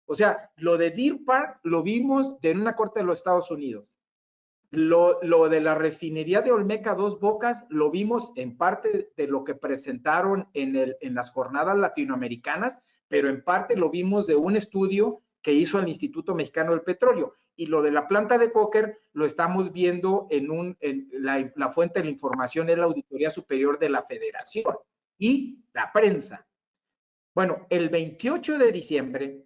O sea, lo de Deer Park lo vimos en una corte de los Estados Unidos. Lo de la refinería de Olmeca Dos Bocas lo vimos en parte de lo que presentaron en las jornadas latinoamericanas, pero en parte lo vimos de un estudio que hizo el Instituto Mexicano del Petróleo. Y lo de la planta de coker lo estamos viendo en la fuente de la información es la Auditoría Superior de la Federación y la prensa. Bueno, el 28 de diciembre,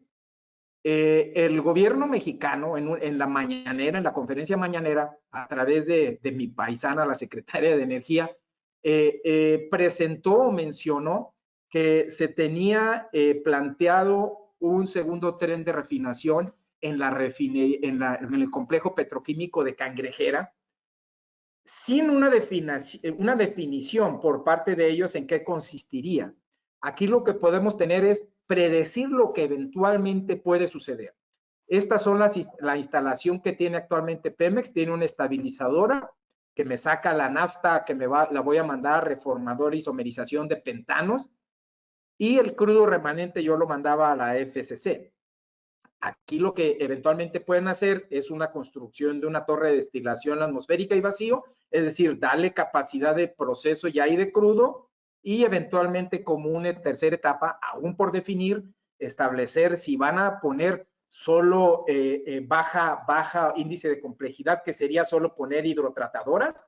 el gobierno mexicano en la mañanera, en la conferencia mañanera, a través de mi paisana, la secretaria de Energía, presentó o mencionó que se tenía planteado un segundo tren de refinación en el complejo petroquímico de Cangrejera, sin una definición por parte de ellos en qué consistiría. Aquí lo que podemos tener es predecir lo que eventualmente puede suceder. Estas son la instalación que tiene actualmente Pemex, tiene una estabilizadora que me saca la nafta que la voy a mandar a reformador e isomerización de pentanos, y el crudo remanente yo lo mandaba a la FCC. Aquí lo que eventualmente pueden hacer es una construcción de una torre de destilación atmosférica y vacío, es decir, darle capacidad de proceso ya y de crudo, y eventualmente como una tercera etapa, aún por definir, establecer si van a poner solo baja índice de complejidad, que sería solo poner hidrotratadoras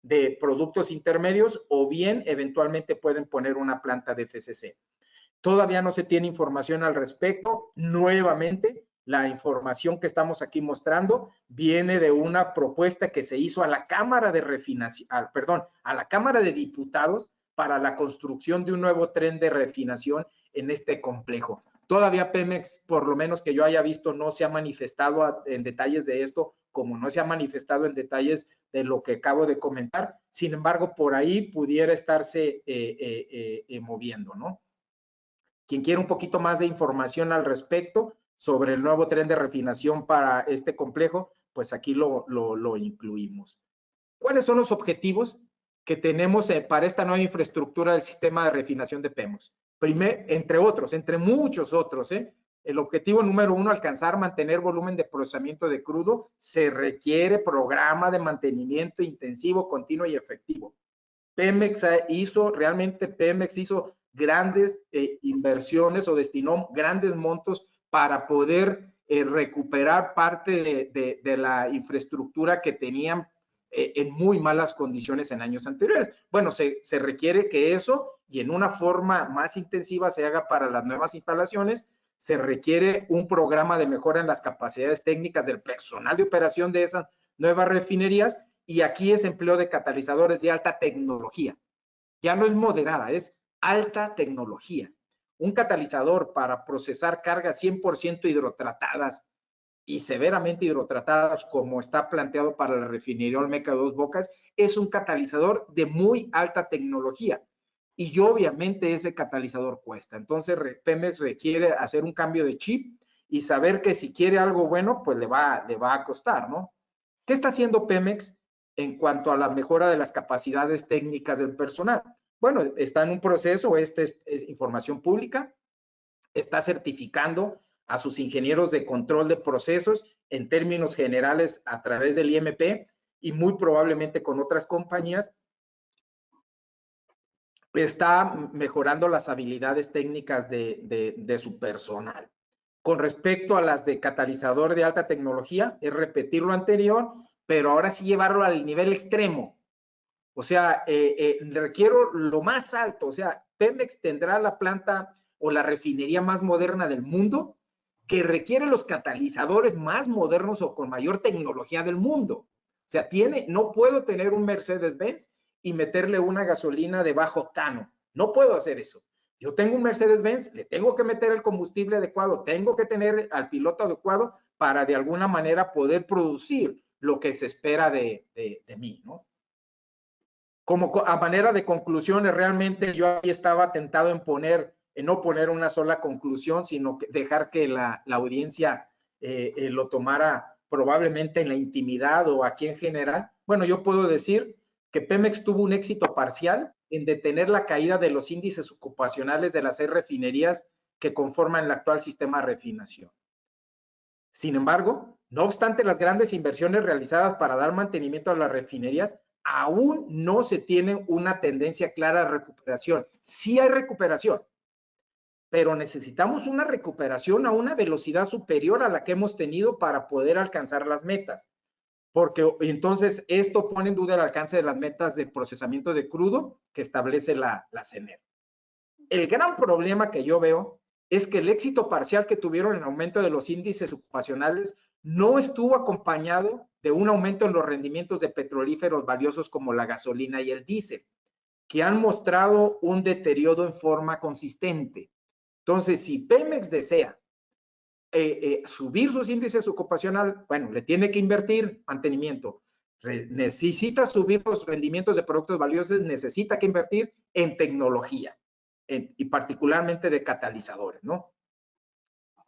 de productos intermedios, o bien eventualmente pueden poner una planta de FCC. Todavía no se tiene información al respecto. Nuevamente, la información que estamos aquí mostrando viene de una propuesta que se hizo a la Cámara de Refinación, a la Cámara de Diputados para la construcción de un nuevo tren de refinación en este complejo. Todavía Pemex, por lo menos que yo haya visto, no se ha manifestado en detalles de esto, como no se ha manifestado en detalles de lo que acabo de comentar. Sin embargo, por ahí pudiera estarse moviendo, ¿no? Quien quiera un poquito más de información al respecto sobre el nuevo tren de refinación para este complejo, pues aquí lo incluimos. ¿Cuáles son los objetivos que tenemos para esta nueva infraestructura del sistema de refinación de Pemex? Primero, entre otros, entre muchos otros, el objetivo número 1, alcanzar, mantener volumen de procesamiento de crudo. Se requiere programa de mantenimiento intensivo, continuo y efectivo. Pemex hizo grandes inversiones o destinó grandes montos para poder recuperar parte de la infraestructura que tenían en muy malas condiciones en años anteriores. Bueno, se requiere que eso, y en una forma más intensiva, se haga para las nuevas instalaciones. Se requiere un programa de mejora en las capacidades técnicas del personal de operación de esas nuevas refinerías, y aquí es empleo de catalizadores de alta tecnología. Ya no es moderada, es alta tecnología. Un catalizador para procesar cargas 100% hidrotratadas y severamente hidrotratadas, como está planteado para la refinería Olmeca Dos Bocas, es un catalizador de muy alta tecnología. Y obviamente ese catalizador cuesta. Entonces Pemex requiere hacer un cambio de chip y saber que si quiere algo bueno, pues le va a costar, ¿no? ¿Qué está haciendo Pemex en cuanto a la mejora de las capacidades técnicas del personal? Bueno, está en un proceso, esta es información pública, está certificando a sus ingenieros de control de procesos en términos generales a través del IMP, y muy probablemente con otras compañías. Está mejorando las habilidades técnicas de su personal. Con respecto a las de catalizador de alta tecnología, es repetir lo anterior, pero ahora sí llevarlo al nivel extremo. O sea, requiero lo más alto. O sea, Pemex tendrá la planta o la refinería más moderna del mundo, que requiere los catalizadores más modernos o con mayor tecnología del mundo. O sea, no puedo tener un Mercedes-Benz y meterle una gasolina de bajo octano. No puedo hacer eso. Yo tengo un Mercedes-Benz, le tengo que meter el combustible adecuado, tengo que tener al piloto adecuado para de alguna manera poder producir lo que se espera de mí, ¿no? Como a manera de conclusiones, realmente yo ahí estaba tentado en no poner una sola conclusión, sino que dejar que la audiencia lo tomara probablemente en la intimidad o aquí en general. Bueno, yo puedo decir que Pemex tuvo un éxito parcial en detener la caída de los índices ocupacionales de las 6 refinerías que conforman el actual sistema de refinación. Sin embargo, no obstante las grandes inversiones realizadas para dar mantenimiento a las refinerías, aún no se tiene una tendencia clara de recuperación. Sí hay recuperación, pero necesitamos una recuperación a una velocidad superior a la que hemos tenido para poder alcanzar las metas. Porque entonces esto pone en duda el alcance de las metas de procesamiento de crudo que establece la CNR. El gran problema que yo veo es que el éxito parcial que tuvieron en el aumento de los índices ocupacionales no estuvo acompañado de un aumento en los rendimientos de petrolíferos valiosos como la gasolina y el diésel, que han mostrado un deterioro en forma consistente. Entonces, si Pemex desea subir sus índices ocupacionales, bueno, le tiene que invertir mantenimiento. Necesita subir los rendimientos de productos valiosos, necesita que invertir en tecnología y particularmente de catalizadores, ¿no?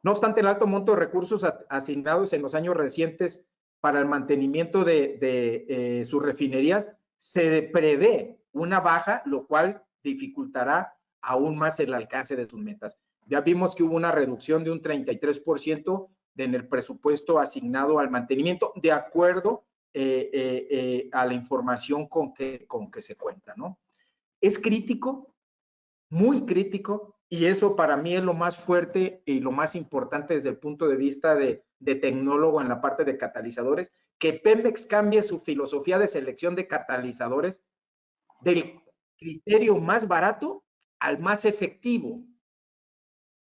No obstante, el alto monto de recursos asignados en los años recientes para el mantenimiento de sus refinerías, se prevé una baja, lo cual dificultará aún más el alcance de sus metas. Ya vimos que hubo una reducción de un 33% en el presupuesto asignado al mantenimiento, de acuerdo a la información con que se cuenta, ¿no? Es crítico, muy crítico, y eso para mí es lo más fuerte y lo más importante desde el punto de vista de tecnólogo en la parte de catalizadores, que Pemex cambie su filosofía de selección de catalizadores del criterio más barato al más efectivo.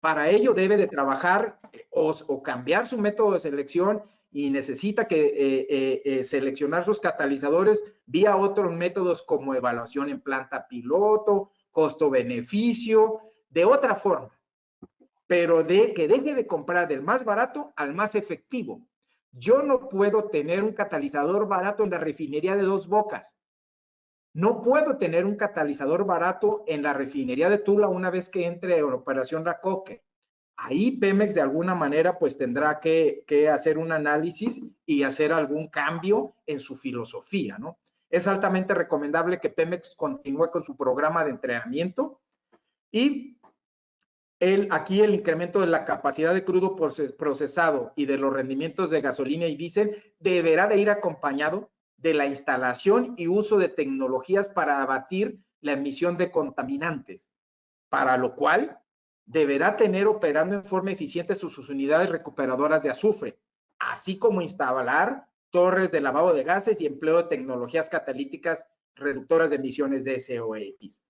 Para ello debe de trabajar o cambiar su método de selección y necesita que seleccionar sus catalizadores vía otros métodos como evaluación en planta piloto, costo-beneficio, de otra forma, pero que deje de comprar del más barato al más efectivo. Yo no puedo tener un catalizador barato en la refinería de Dos Bocas. No puedo tener un catalizador barato en la refinería de Tula una vez que entre en operación la coque. Ahí Pemex de alguna manera pues tendrá que hacer un análisis y hacer algún cambio en su filosofía, ¿no? Es altamente recomendable que Pemex continúe con su programa de entrenamiento y aquí el incremento de la capacidad de crudo procesado y de los rendimientos de gasolina y diésel deberá de ir acompañado de la instalación y uso de tecnologías para abatir la emisión de contaminantes, para lo cual deberá tener operando en forma eficiente sus unidades recuperadoras de azufre, así como instalar torres de lavado de gases y empleo de tecnologías catalíticas reductoras de emisiones de SOx.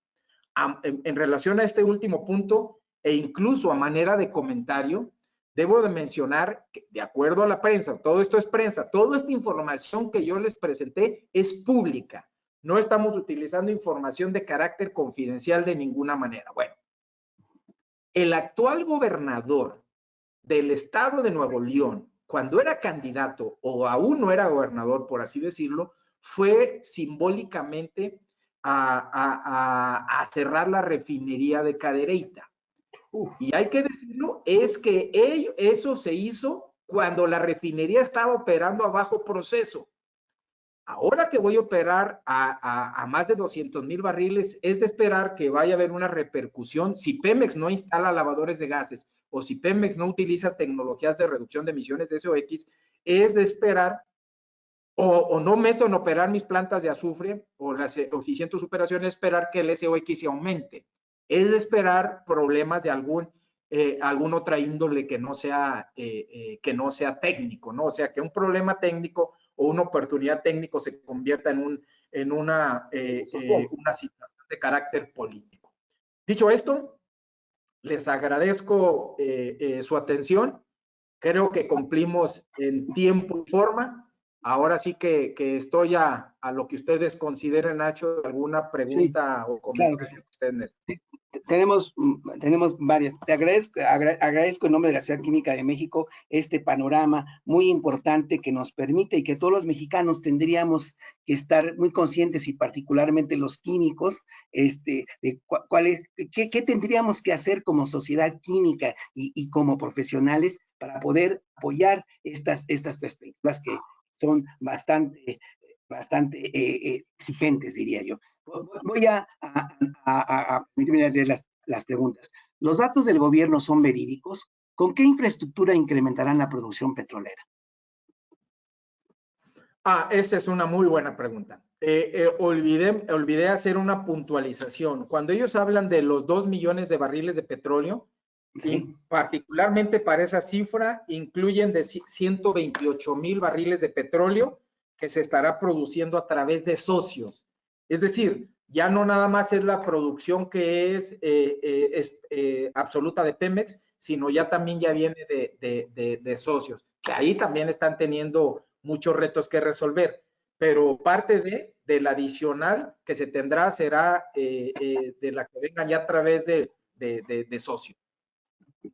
En relación a este último punto, e incluso a manera de comentario, debo de mencionar que, de acuerdo a la prensa, todo esto es prensa, toda esta información que yo les presenté es pública. No estamos utilizando información de carácter confidencial de ninguna manera. Bueno, el actual gobernador del estado de Nuevo León, cuando era candidato o aún no era gobernador, por así decirlo, fue simbólicamente a cerrar la refinería de Cadereyta. Y hay que decirlo, es que eso se hizo cuando la refinería estaba operando a bajo proceso. Ahora que voy a operar a más de 200,000 barriles, es de esperar que vaya a haber una repercusión si Pemex no instala lavadores de gases o si Pemex no utiliza tecnologías de reducción de emisiones de SOx, es de esperar o no meto en operar mis plantas de azufre o las eficientes operaciones, esperar que el SOx se aumente. Es de esperar problemas de algún otra índole que no sea técnico, ¿no? O sea, que un problema técnico o una oportunidad técnico se convierta en una situación de carácter político. Dicho esto, les agradezco su atención Creo que cumplimos en tiempo y forma. Ahora sí que estoy a lo que ustedes consideren, Nacho, alguna pregunta o Claro que sí. comentario que ustedes necesiten. Tenemos varias. Te agradezco en nombre de la Sociedad Química de México este panorama muy importante que nos permite y que todos los mexicanos tendríamos que estar muy conscientes, y particularmente los químicos, de qué tendríamos que hacer como sociedad química y como profesionales para poder apoyar estas perspectivas que son bastante exigentes, diría yo. Voy a leer las preguntas. ¿Los datos del gobierno son verídicos? ¿Con qué infraestructura incrementarán la producción petrolera? Esa es una muy buena pregunta. Olvidé hacer una puntualización. Cuando ellos hablan de los 2 millones de barriles de petróleo, Sí. particularmente para esa cifra, incluyen de 128,000 barriles de petróleo que se estará produciendo a través de socios. Es decir, ya no nada más es la producción que es absoluta de Pemex, sino ya también ya viene de socios, que ahí también están teniendo muchos retos que resolver, pero parte del adicional que se tendrá será de la que vengan ya a través de socios.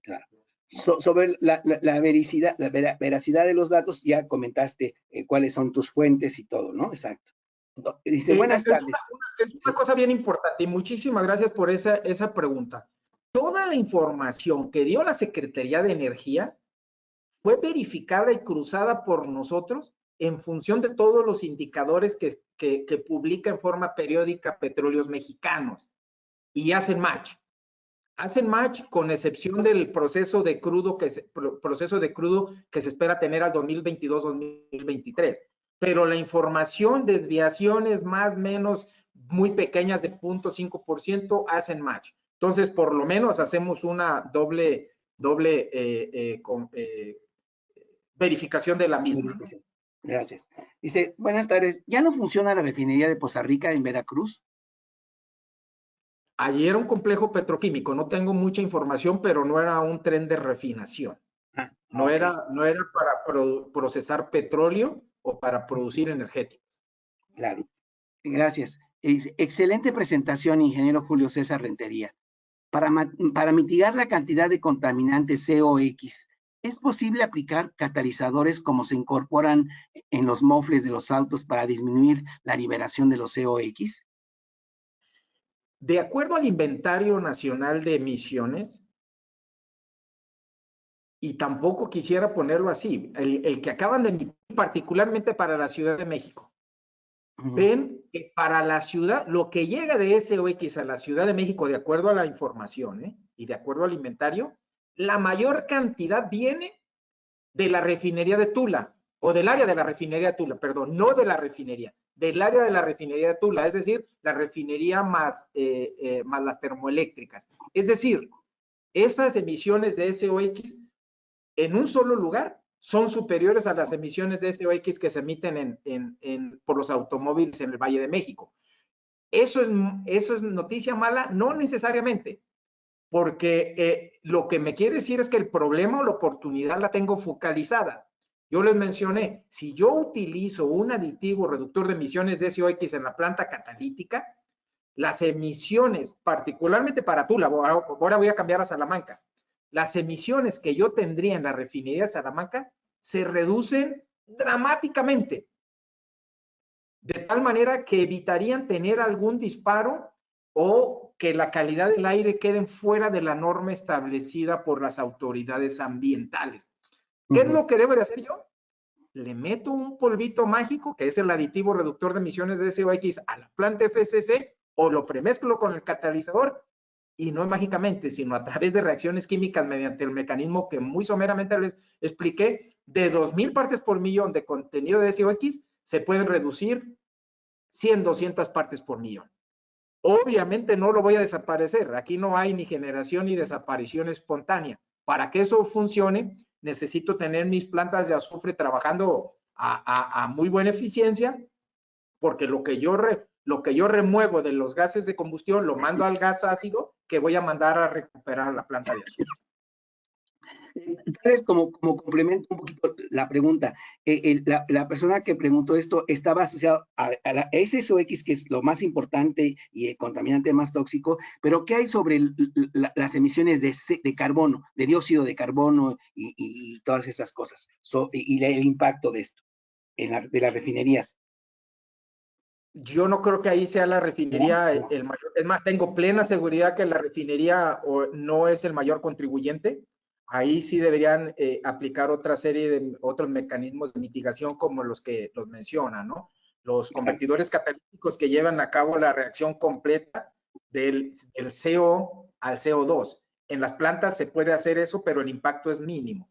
Claro. Sobre la veracidad de los datos, ya comentaste cuáles son tus fuentes y todo, ¿no? Exacto. Dice, buenas tardes. Es una cosa bien importante y muchísimas gracias por esa pregunta. Toda la información que dio la Secretaría de Energía fue verificada y cruzada por nosotros en función de todos los indicadores que publica en forma periódica Petróleos Mexicanos, y hacen match. Hacen match con excepción del proceso de crudo que se espera tener al 2022-2023. Pero la información, desviaciones más o menos muy pequeñas de 0.5% hacen match. Entonces, por lo menos hacemos una doble verificación de la misma. Gracias. Dice, buenas tardes. ¿Ya no funciona la refinería de Poza Rica en Veracruz? Allí era un complejo petroquímico, no tengo mucha información, pero no era un tren de refinación. No era para procesar petróleo o para producir energéticos. Claro. Gracias. Excelente presentación, ingeniero Julio César Rentería. Para mitigar la cantidad de contaminantes COX, ¿es posible aplicar catalizadores como se incorporan en los mofles de los autos para disminuir la liberación de los COX? De acuerdo al Inventario Nacional de Emisiones, y tampoco quisiera ponerlo así, el que acaban de emitir particularmente para la Ciudad de México, ven que para la ciudad, lo que llega de SOX a la Ciudad de México, de acuerdo a la información y de acuerdo al inventario, la mayor cantidad viene de la refinería de Tula, o del área de la refinería de Tula, perdón, no de la refinería, del área de la refinería de Tula, es decir, la refinería más las termoeléctricas. Es decir, esas emisiones de SOX en un solo lugar son superiores a las emisiones de SOX que se emiten por los automóviles en el Valle de México. ¿Eso es noticia mala? No necesariamente, porque lo que me quiere decir es que el problema o la oportunidad la tengo focalizada. Yo les mencioné, si yo utilizo un aditivo reductor de emisiones de SOX en la planta catalítica, las emisiones, particularmente para Tula, ahora voy a cambiar a Salamanca, las emisiones que yo tendría en la refinería de Salamanca se reducen dramáticamente, de tal manera que evitarían tener algún disparo o que la calidad del aire quede fuera de la norma establecida por las autoridades ambientales. ¿Qué es lo que debo de hacer yo? Le meto un polvito mágico, que es el aditivo reductor de emisiones de SOX, a la planta FCC, o lo premezclo con el catalizador, y no mágicamente, sino a través de reacciones químicas mediante el mecanismo que muy someramente les expliqué, de 2,000 partes por millón de contenido de SOX, se pueden reducir 100, 200 partes por millón. Obviamente no lo voy a desaparecer, aquí no hay ni generación ni desaparición espontánea. Para que eso funcione, necesito tener mis plantas de azufre trabajando a muy buena eficiencia, porque lo que yo remuevo de los gases de combustión lo mando al gas ácido que voy a mandar a recuperar la planta de azufre. Tal vez como complemento un poquito la pregunta, la persona que preguntó esto estaba asociado a la SOX, que es lo más importante y el contaminante más tóxico, pero ¿qué hay sobre las emisiones de carbono, de dióxido de carbono y todas esas cosas? Y el impacto de esto, de las refinerías. Yo no creo que ahí sea la refinería el mayor. Es más, tengo plena seguridad que la refinería no es el mayor contribuyente. Ahí sí deberían aplicar otra serie de otros mecanismos de mitigación como los que los mencionan, ¿no? Los convertidores catalíticos que llevan a cabo la reacción completa del CO al CO2. En las plantas se puede hacer eso, pero el impacto es mínimo.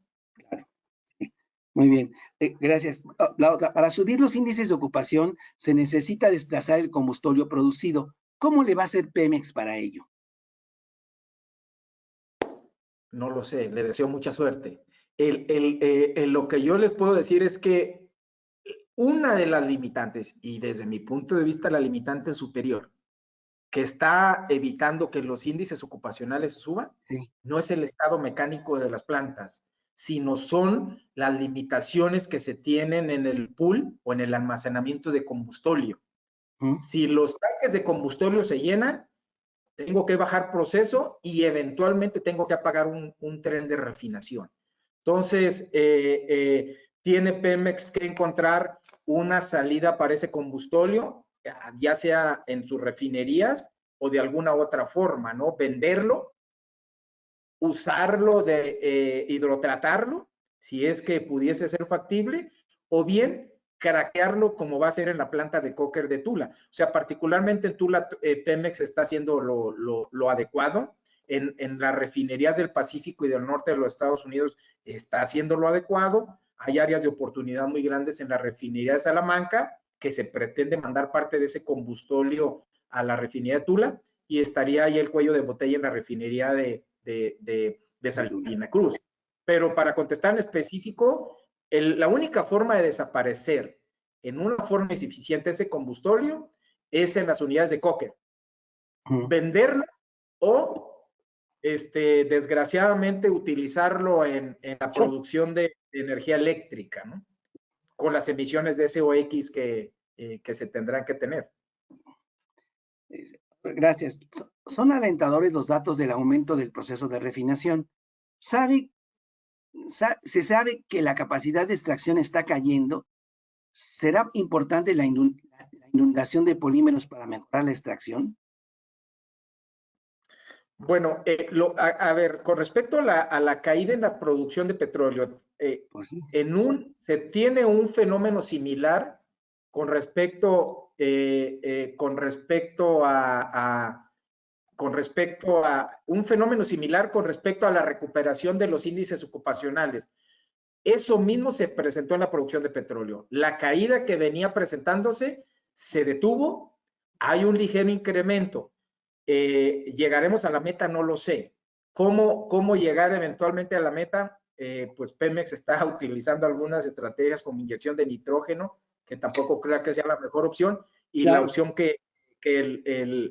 Muy bien, gracias. La otra, para subir los índices de ocupación se necesita desplazar el combustorio producido. ¿Cómo le va a hacer Pemex para ello? No lo sé, le deseo mucha suerte. Lo que yo les puedo decir es que una de las limitantes, y desde mi punto de vista la limitante superior, que está evitando que los índices ocupacionales suban, Sí. no es el estado mecánico de las plantas, sino son las limitaciones que se tienen en el pool o en el almacenamiento de combustóleo. Si los tanques de combustóleo se llenan, tengo que bajar proceso y eventualmente tengo que apagar un tren de refinación. Entonces, tiene Pemex que encontrar una salida para ese combustóleo, ya sea en sus refinerías o de alguna otra forma, ¿no? Venderlo, usarlo, hidrotratarlo, si es que pudiese ser factible, o bien craquearlo como va a ser en la planta de coker de Tula. O sea, particularmente en Tula, Pemex está haciendo lo adecuado. En las refinerías del Pacífico y del norte de los Estados Unidos está haciendo lo adecuado. Hay áreas de oportunidad muy grandes en la refinería de Salamanca, que se pretende mandar parte de ese combustóleo a la refinería de Tula, y estaría ahí el cuello de botella en la refinería de Salina Cruz. Pero para contestar en específico, la única forma de desaparecer en una forma eficiente ese combustóleo es en las unidades de coker. Venderlo o, desgraciadamente, utilizarlo en la producción de energía eléctrica, ¿no? Con las emisiones de SOX que se tendrán que tener. Gracias. Son alentadores los datos del aumento del proceso de refinación. Se sabe que la capacidad de extracción está cayendo. ¿Será importante la inundación de polímeros para mejorar la extracción? Bueno, a ver, con respecto a la caída en la producción de petróleo, Pues sí. se tiene un fenómeno similar con respecto un fenómeno similar con respecto a la recuperación de los índices ocupacionales. Eso mismo se presentó en la producción de petróleo. La caída que venía presentándose se detuvo, hay un ligero incremento. ¿Llegaremos a la meta? No lo sé. ¿Cómo llegar eventualmente a la meta? Pues Pemex está utilizando algunas estrategias como inyección de nitrógeno, que tampoco creo que sea la mejor opción, y claro, la opción que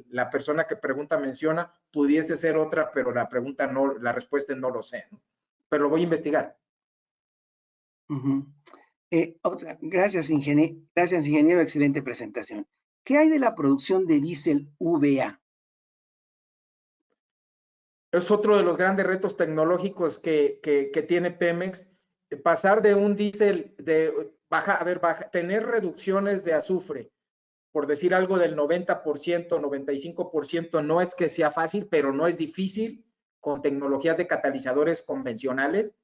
la persona que pregunta menciona pudiese ser otra, pero la respuesta es no lo sé, ¿no? Pero lo voy a investigar. Gracias, ingeniero. Excelente presentación. ¿Qué hay de la producción de diésel VA? Es otro de los grandes retos tecnológicos que tiene Pemex. Pasar de un diésel tener reducciones de azufre, por decir algo del 90%, 95%, no es que sea fácil, pero no es difícil con tecnologías de catalizadores convencionales.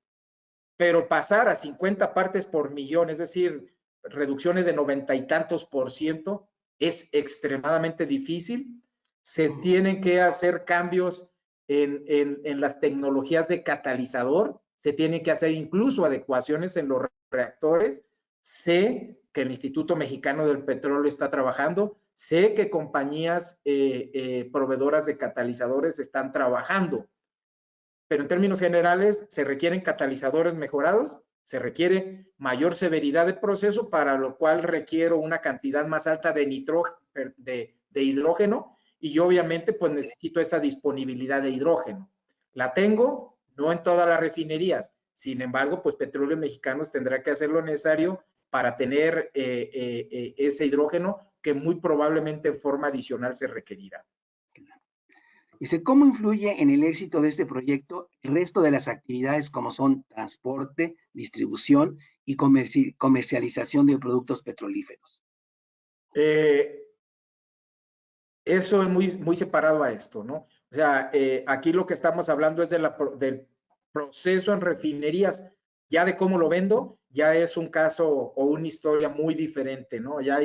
Pero pasar a 50 partes por millón, es decir, reducciones de 90 y tantos %, es extremadamente difícil. Se tienen que hacer cambios en las tecnologías de catalizador, se tienen que hacer incluso adecuaciones en los reactores. Sé que el Instituto Mexicano del Petróleo está trabajando, sé que compañías proveedoras de catalizadores están trabajando, pero en términos generales se requieren catalizadores mejorados, se requiere mayor severidad de proceso, para lo cual requiero una cantidad más alta de hidrógeno, y obviamente pues necesito esa disponibilidad de hidrógeno. La tengo, no en todas las refinerías, Sin embargo, pues Petróleos Mexicanos tendrá que hacer lo necesario para tener ese hidrógeno que muy probablemente en forma adicional se requerirá. Dice, ¿cómo influye en el éxito de este proyecto el resto de las actividades como son transporte, distribución y comercialización de productos petrolíferos? Eso es muy separado a esto, ¿no? O sea, aquí lo que estamos hablando es del proceso en refinerías, ya de cómo lo vendo, ya es un caso o una historia muy diferente, ¿no? Ya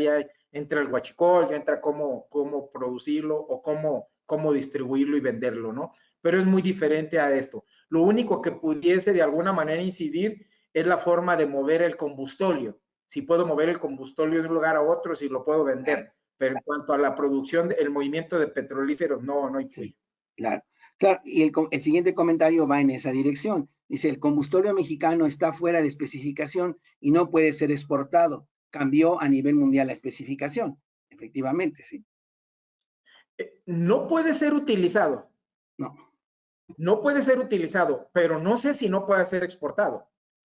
entra el huachicol, ya entra cómo producirlo o cómo distribuirlo y venderlo, ¿no? Pero es muy diferente a esto. Lo único que pudiese de alguna manera incidir es la forma de mover el combustóleo. Si puedo mover el combustóleo de un lugar a otro, si lo puedo vender. Pero en cuanto a la producción, el movimiento de petrolíferos no influye. Sí, claro. Claro, y el siguiente comentario va en esa dirección. Dice, el combustóleo mexicano está fuera de especificación y no puede ser exportado. Cambió a nivel mundial la especificación. Efectivamente, sí. No puede ser utilizado. No. No puede ser utilizado, pero no sé si no puede ser exportado.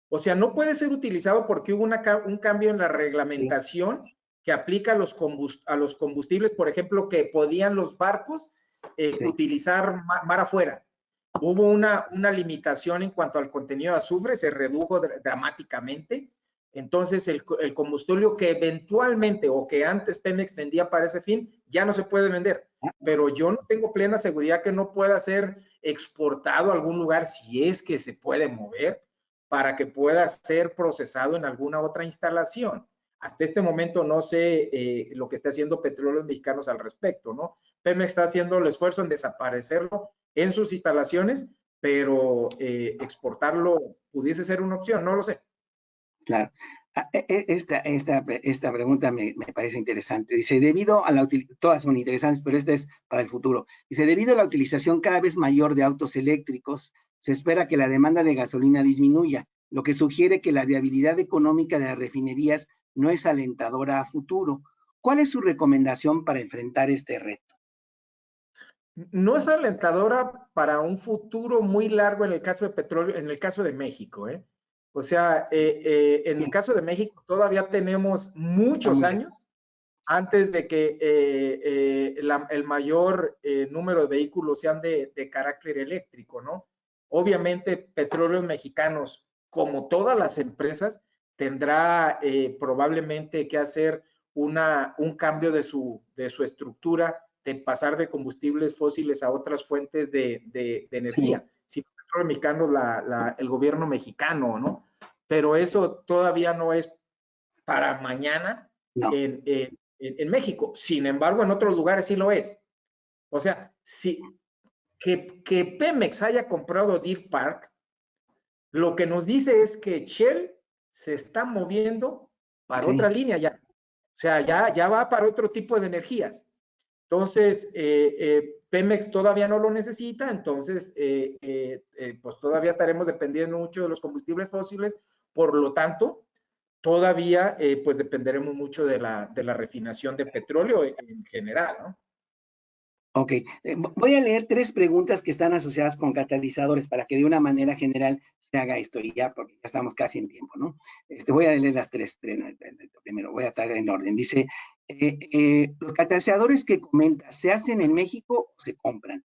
O sea, no puede ser utilizado porque hubo un cambio en la reglamentación que aplica a los combustibles, por ejemplo, que podían los barcos utilizar mar afuera. Hubo una limitación en cuanto al contenido de azufre, se redujo dramáticamente. Entonces, el combustible que eventualmente o que antes Pemex vendía para ese fin, ya no se puede vender. Pero yo no tengo plena seguridad que no pueda ser exportado a algún lugar si es que se puede mover para que pueda ser procesado en alguna otra instalación. Hasta este momento no sé lo que está haciendo Petróleos Mexicanos al respecto, ¿no? Pemex está haciendo el esfuerzo en desaparecerlo en sus instalaciones, pero exportarlo pudiese ser una opción, no lo sé. Claro. Esta pregunta me parece interesante. Dice, debido a todas son interesantes, pero esta es para el futuro. Dice, debido a la utilización cada vez mayor de autos eléctricos, se espera que la demanda de gasolina disminuya, lo que sugiere que la viabilidad económica de las refinerías no es alentadora a futuro. ¿Cuál es su recomendación para enfrentar este reto? No es alentadora para un futuro muy largo en el caso de petróleo, en el caso de México, ¿eh? O sea, en el caso de México todavía tenemos muchos años antes de que el mayor número de vehículos sean de carácter eléctrico, ¿no? Obviamente, Petróleos Mexicanos, como todas las empresas, tendrá probablemente que hacer un cambio de su estructura, de pasar de combustibles fósiles a otras fuentes de energía. Sí. Si Petróleos Mexicanos, el gobierno mexicano, ¿no? Pero eso todavía no es para mañana en México. Sin embargo, en otros lugares sí lo es. O sea, que Pemex haya comprado Deer Park, lo que nos dice es que Shell se está moviendo para otra línea ya. O sea, ya va para otro tipo de energías. Entonces, Pemex todavía no lo necesita, entonces, pues todavía estaremos dependiendo mucho de los combustibles fósiles, por lo tanto, todavía pues dependeremos mucho de la refinación de petróleo en general, ¿no? Ok, voy a leer 3 preguntas que están asociadas con catalizadores para que de una manera general se haga esto y ya, porque ya estamos casi en tiempo, ¿no? Voy a leer las 3 primero, voy a estar en orden. Dice, los catalizadores que comenta, ¿se hacen en México o se compran?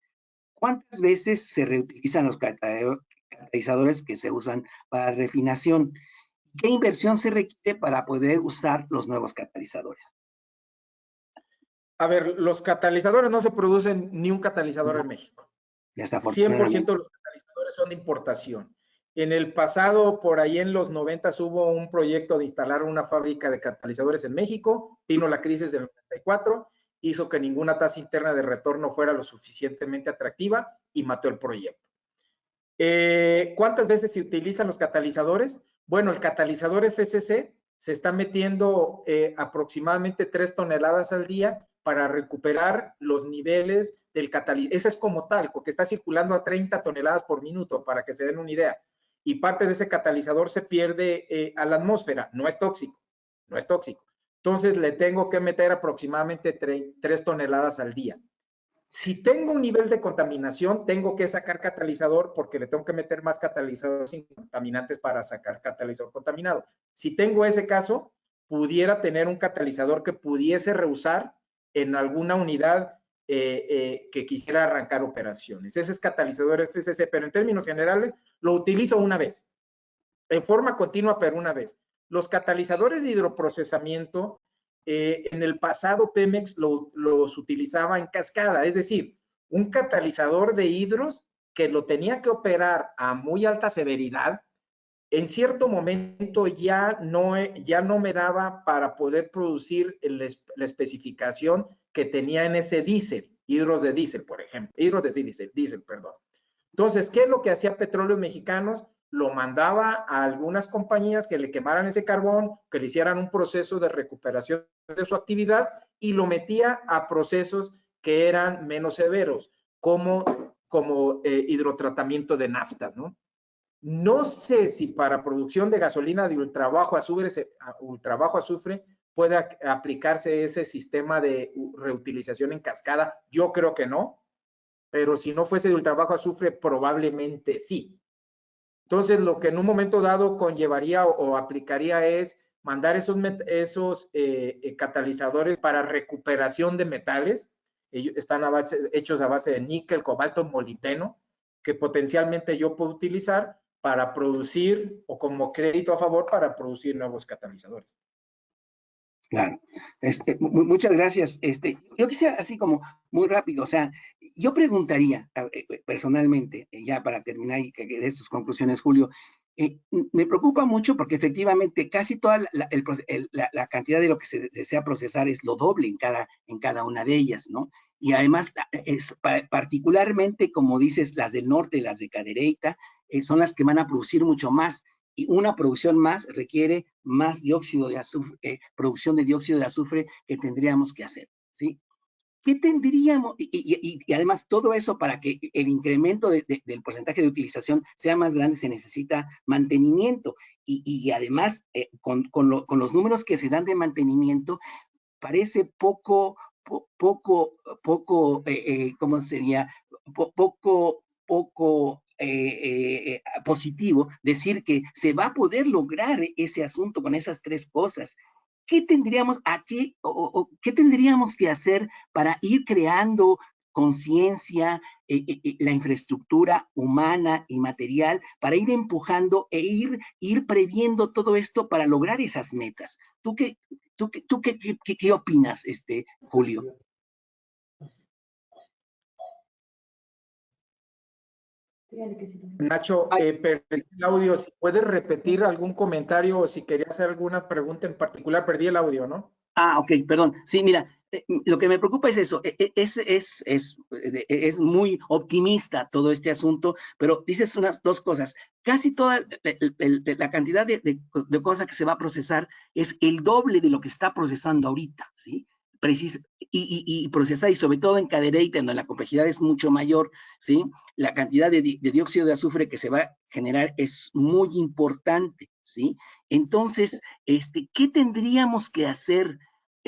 ¿Cuántas veces se reutilizan los catalizadores que se usan para refinación? ¿Qué inversión se requiere para poder usar los nuevos catalizadores? A ver, los catalizadores no se producen ni un catalizador en México. Ya está, 100% de los catalizadores son de importación. En el pasado, por ahí en los 90, hubo un proyecto de instalar una fábrica de catalizadores en México. Vino la crisis del 94, hizo que ninguna tasa interna de retorno fuera lo suficientemente atractiva y mató el proyecto. ¿Cuántas veces se utilizan los catalizadores? Bueno, el catalizador FCC se está metiendo aproximadamente 3 toneladas al día para recuperar los niveles del catalizador. Ese es como tal, porque está circulando a 30 toneladas por minuto, para que se den una idea. Y parte de ese catalizador se pierde a la atmósfera. No es tóxico, no es tóxico. Entonces le tengo que meter aproximadamente 3 toneladas al día. Si tengo un nivel de contaminación, tengo que sacar catalizador porque le tengo que meter más catalizadores sin contaminantes para sacar catalizador contaminado. Si tengo ese caso, pudiera tener un catalizador que pudiese reusar en alguna unidad que quisiera arrancar operaciones. Ese es catalizador FCC, pero en términos generales lo utilizo una vez, en forma continua, pero una vez. Los catalizadores de hidroprocesamiento, en el pasado Pemex los utilizaba en cascada, es decir, un catalizador de hidros que lo tenía que operar a muy alta severidad, en cierto momento ya no me daba para poder producir la especificación que tenía en ese diésel, hidros de diésel, por ejemplo, hidros de diésel, perdón. Entonces, ¿qué es lo que hacía Petróleos Mexicanos? Lo mandaba a algunas compañías que le quemaran ese carbón, que le hicieran un proceso de recuperación de su actividad y lo metía a procesos que eran menos severos, como hidrotratamiento de naftas, ¿no? No sé si para producción de gasolina de ultrabajo azufre pueda aplicarse ese sistema de reutilización en cascada. Yo creo que no, pero si no fuese de ultrabajo azufre, probablemente sí. Entonces, lo que en un momento dado conllevaría o aplicaría es mandar esos catalizadores para recuperación de metales. Ellos están hechos a base de níquel, cobalto, molibdeno, que potencialmente yo puedo utilizar para producir o como crédito a favor para producir nuevos catalizadores. Claro. Muchas gracias. Yo quisiera así como muy rápido, o sea, yo preguntaría personalmente, ya para terminar y que de sus conclusiones, Julio, me preocupa mucho porque efectivamente casi toda la cantidad de lo que se desea procesar es lo doble en cada una de ellas, ¿no? Y además, particularmente, como dices, las del norte, las de Cadereyta, son las que van a producir mucho más. Y una producción más requiere más dióxido de azufre, producción de dióxido de azufre que tendríamos que hacer, ¿sí? ¿Qué tendríamos? Y además todo eso para que el incremento del porcentaje de utilización sea más grande se necesita mantenimiento. Y además, con los números que se dan de mantenimiento, parece poco, ¿cómo sería? Poco positivo decir que se va a poder lograr ese asunto con esas tres cosas. ¿Qué tendríamos, qué tendríamos que hacer para ir creando conciencia, la infraestructura humana y material para ir empujando e ir previendo todo esto para lograr esas metas? ¿Tú qué opinas, Julio? Nacho, perdí el audio. Si puedes repetir algún comentario o si querías hacer alguna pregunta en particular, perdí el audio, ¿no? Ok, perdón. Sí, mira, lo que me preocupa es eso. Es muy optimista todo este asunto, pero dices unas dos cosas. Casi toda la cantidad de cosas que se va a procesar es el doble de lo que está procesando ahorita, ¿sí? Y procesar, y sobre todo en Cadereyta, donde la complejidad es mucho mayor, ¿sí? La cantidad de dióxido de azufre que se va a generar es muy importante, ¿sí? Entonces, ¿qué tendríamos que hacer?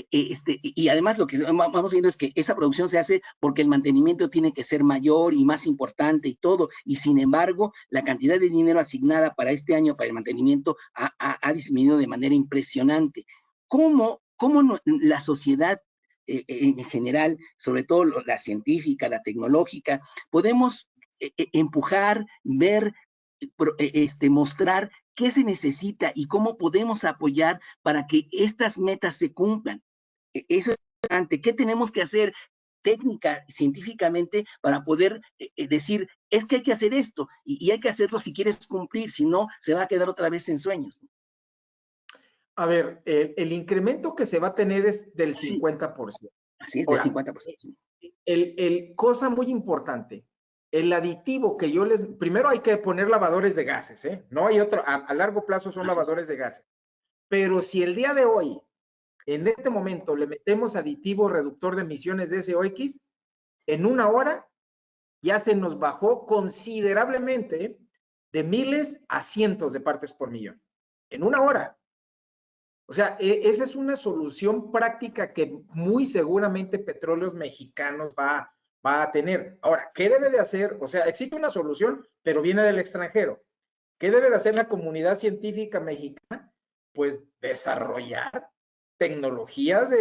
Y además lo que vamos viendo es que esa producción se hace porque el mantenimiento tiene que ser mayor y más importante y todo, y sin embargo, la cantidad de dinero asignada para este año para el mantenimiento ha disminuido de manera impresionante. ¿Cómo la sociedad en general, sobre todo la científica, la tecnológica, podemos empujar, ver, mostrar qué se necesita y cómo podemos apoyar para que estas metas se cumplan? Eso es importante. ¿Qué tenemos que hacer técnica, científicamente, para poder decir, es que hay que hacer esto y hay que hacerlo si quieres cumplir, si no, se va a quedar otra vez en sueños? A ver, el incremento que se va a tener es del 50%. Así es, Ahora, del 50%. Cosa muy importante, el aditivo que primero hay que poner lavadores de gases, ¿eh? No hay otro, a largo plazo son lavadores de gases. Pero si el día de hoy, en este momento, le metemos aditivo reductor de emisiones de SOX, en una hora ya se nos bajó considerablemente de miles a cientos de partes por millón. En una hora. O sea, esa es una solución práctica que muy seguramente Petróleos Mexicanos va va a tener. Ahora, ¿qué debe de hacer? O sea, existe una solución, pero viene del extranjero. ¿Qué debe de hacer la comunidad científica mexicana? Pues desarrollar tecnologías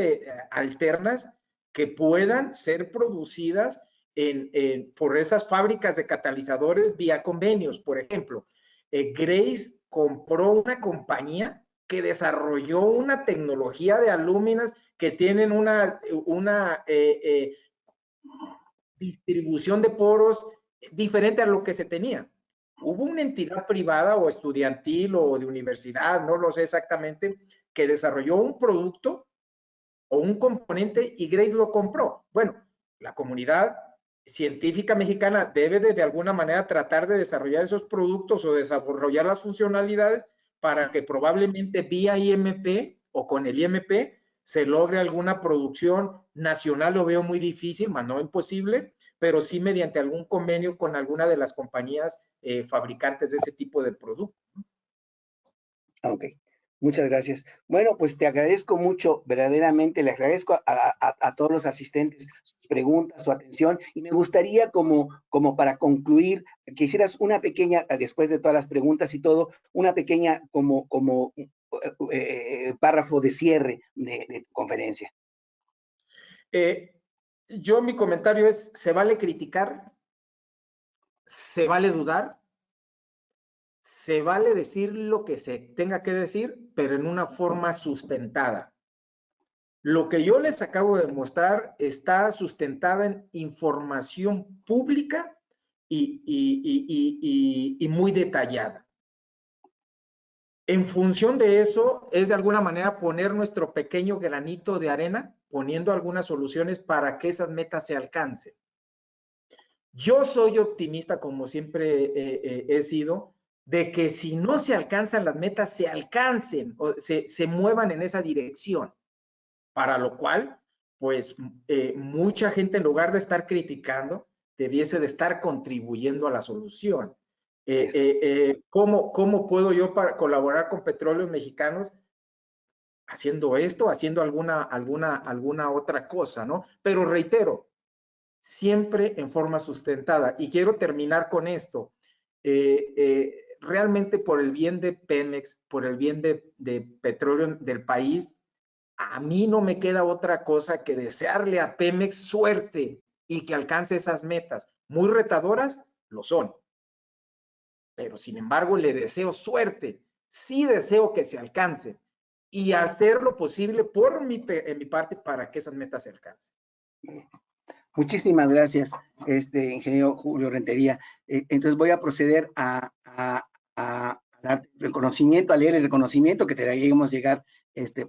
alternas que puedan ser producidas por esas fábricas de catalizadores vía convenios. Por ejemplo, Grace compró una compañía que desarrolló una tecnología de alúminas que tienen una distribución de poros diferente a lo que se tenía. Hubo una entidad privada o estudiantil o de universidad, no lo sé exactamente, que desarrolló un producto o un componente y Grace lo compró. Bueno, la comunidad científica mexicana debe de alguna manera tratar de desarrollar esos productos o desarrollar las funcionalidades para que probablemente vía IMP o con el IMP se logre alguna producción nacional. Lo veo muy difícil, más no imposible, pero sí mediante algún convenio con alguna de las compañías fabricantes de ese tipo de productos. Ok, muchas gracias. Bueno, pues te agradezco mucho, verdaderamente le agradezco a todos los asistentes sus preguntas, su atención, y me gustaría como para concluir, que hicieras una pequeña, después de todas las preguntas y todo, una pequeña párrafo de cierre de tu conferencia. Yo mi comentario es, se vale criticar, se vale dudar, se vale decir lo que se tenga que decir, pero en una forma sustentada. Lo que yo les acabo de mostrar está sustentada en información pública y muy detallada. En función de eso, es de alguna manera poner nuestro pequeño granito de arena, poniendo algunas soluciones para que esas metas se alcancen. Yo soy optimista, como siempre he sido, de que si no se alcanzan las metas, se alcancen o se muevan en esa dirección. Para lo cual, pues mucha gente en lugar de estar criticando, debiese de estar contribuyendo a la solución. ¿Cómo puedo yo colaborar con Petróleos Mexicanos? Haciendo esto, haciendo alguna otra cosa, ¿no? Pero reitero, siempre en forma sustentada. Y quiero terminar con esto. Realmente por el bien de Pemex, por el bien de petróleo del país, a mí no me queda otra cosa que desearle a Pemex suerte y que alcance esas metas. Muy retadoras, lo son. Pero sin embargo, le deseo suerte. Sí deseo que se alcance y hacer lo posible en mi parte para que esas metas se alcancen. Muchísimas gracias, ingeniero Julio Rentería. Entonces voy a proceder a dar reconocimiento, a leer el reconocimiento que te haremos llegar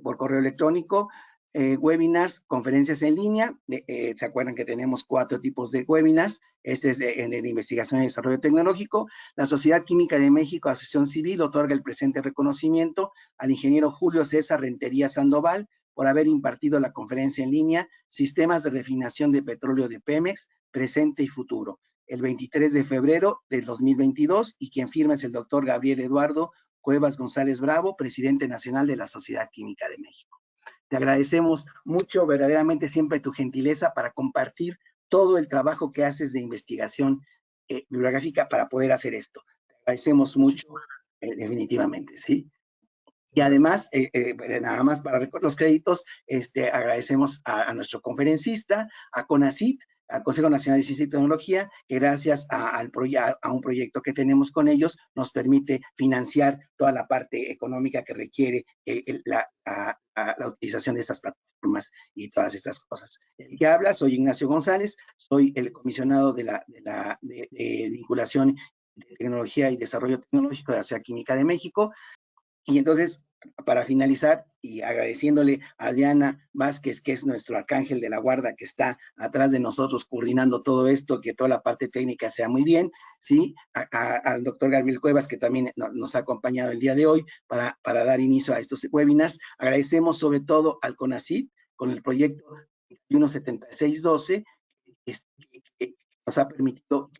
por correo electrónico. Webinars, conferencias en línea. ¿Se acuerdan que tenemos 4 tipos de webinars? Este es de investigación y desarrollo tecnológico. La Sociedad Química de México, Asociación Civil, otorga el presente reconocimiento al ingeniero Julio César Rentería Sandoval por haber impartido la conferencia en línea Sistemas de Refinación de Petróleo de Pemex, Presente y Futuro, el 23 de febrero del 2022, y quien firma es el doctor Gabriel Eduardo Cuevas González Bravo, presidente nacional de la Sociedad Química de México. Te agradecemos mucho, verdaderamente, siempre tu gentileza para compartir todo el trabajo que haces de investigación bibliográfica para poder hacer esto. Te agradecemos mucho, definitivamente, ¿sí? Y además, nada más para los créditos, agradecemos a nuestro conferencista, a CONACYT, al Consejo Nacional de Ciencia y Tecnología, que gracias a un proyecto que tenemos con ellos, nos permite financiar toda la parte económica que requiere la utilización de estas plataformas y todas estas cosas. El que habla, soy Ignacio González, soy el comisionado de vinculación de tecnología y desarrollo tecnológico de la Sociedad Química de México. Y entonces, para finalizar, y agradeciéndole a Adriana Vázquez, que es nuestro arcángel de la guarda, que está atrás de nosotros coordinando todo esto, que toda la parte técnica sea muy bien, ¿sí? Al doctor Gabriel Cuevas, que también nos ha acompañado el día de hoy para dar inicio a estos webinars. Agradecemos sobre todo al CONACYT, con el proyecto 217612, que nos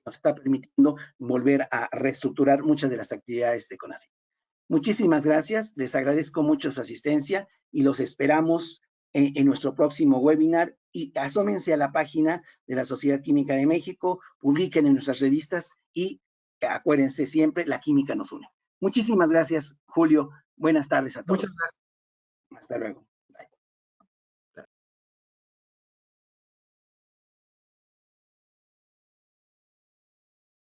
está permitiendo volver a reestructurar muchas de las actividades de CONACYT. Muchísimas gracias, les agradezco mucho su asistencia y los esperamos en nuestro próximo webinar y asómense a la página de la Sociedad Química de México, publiquen en nuestras revistas y acuérdense siempre, la química nos une. Muchísimas gracias, Julio. Buenas tardes a todos. Muchas gracias. Hasta luego.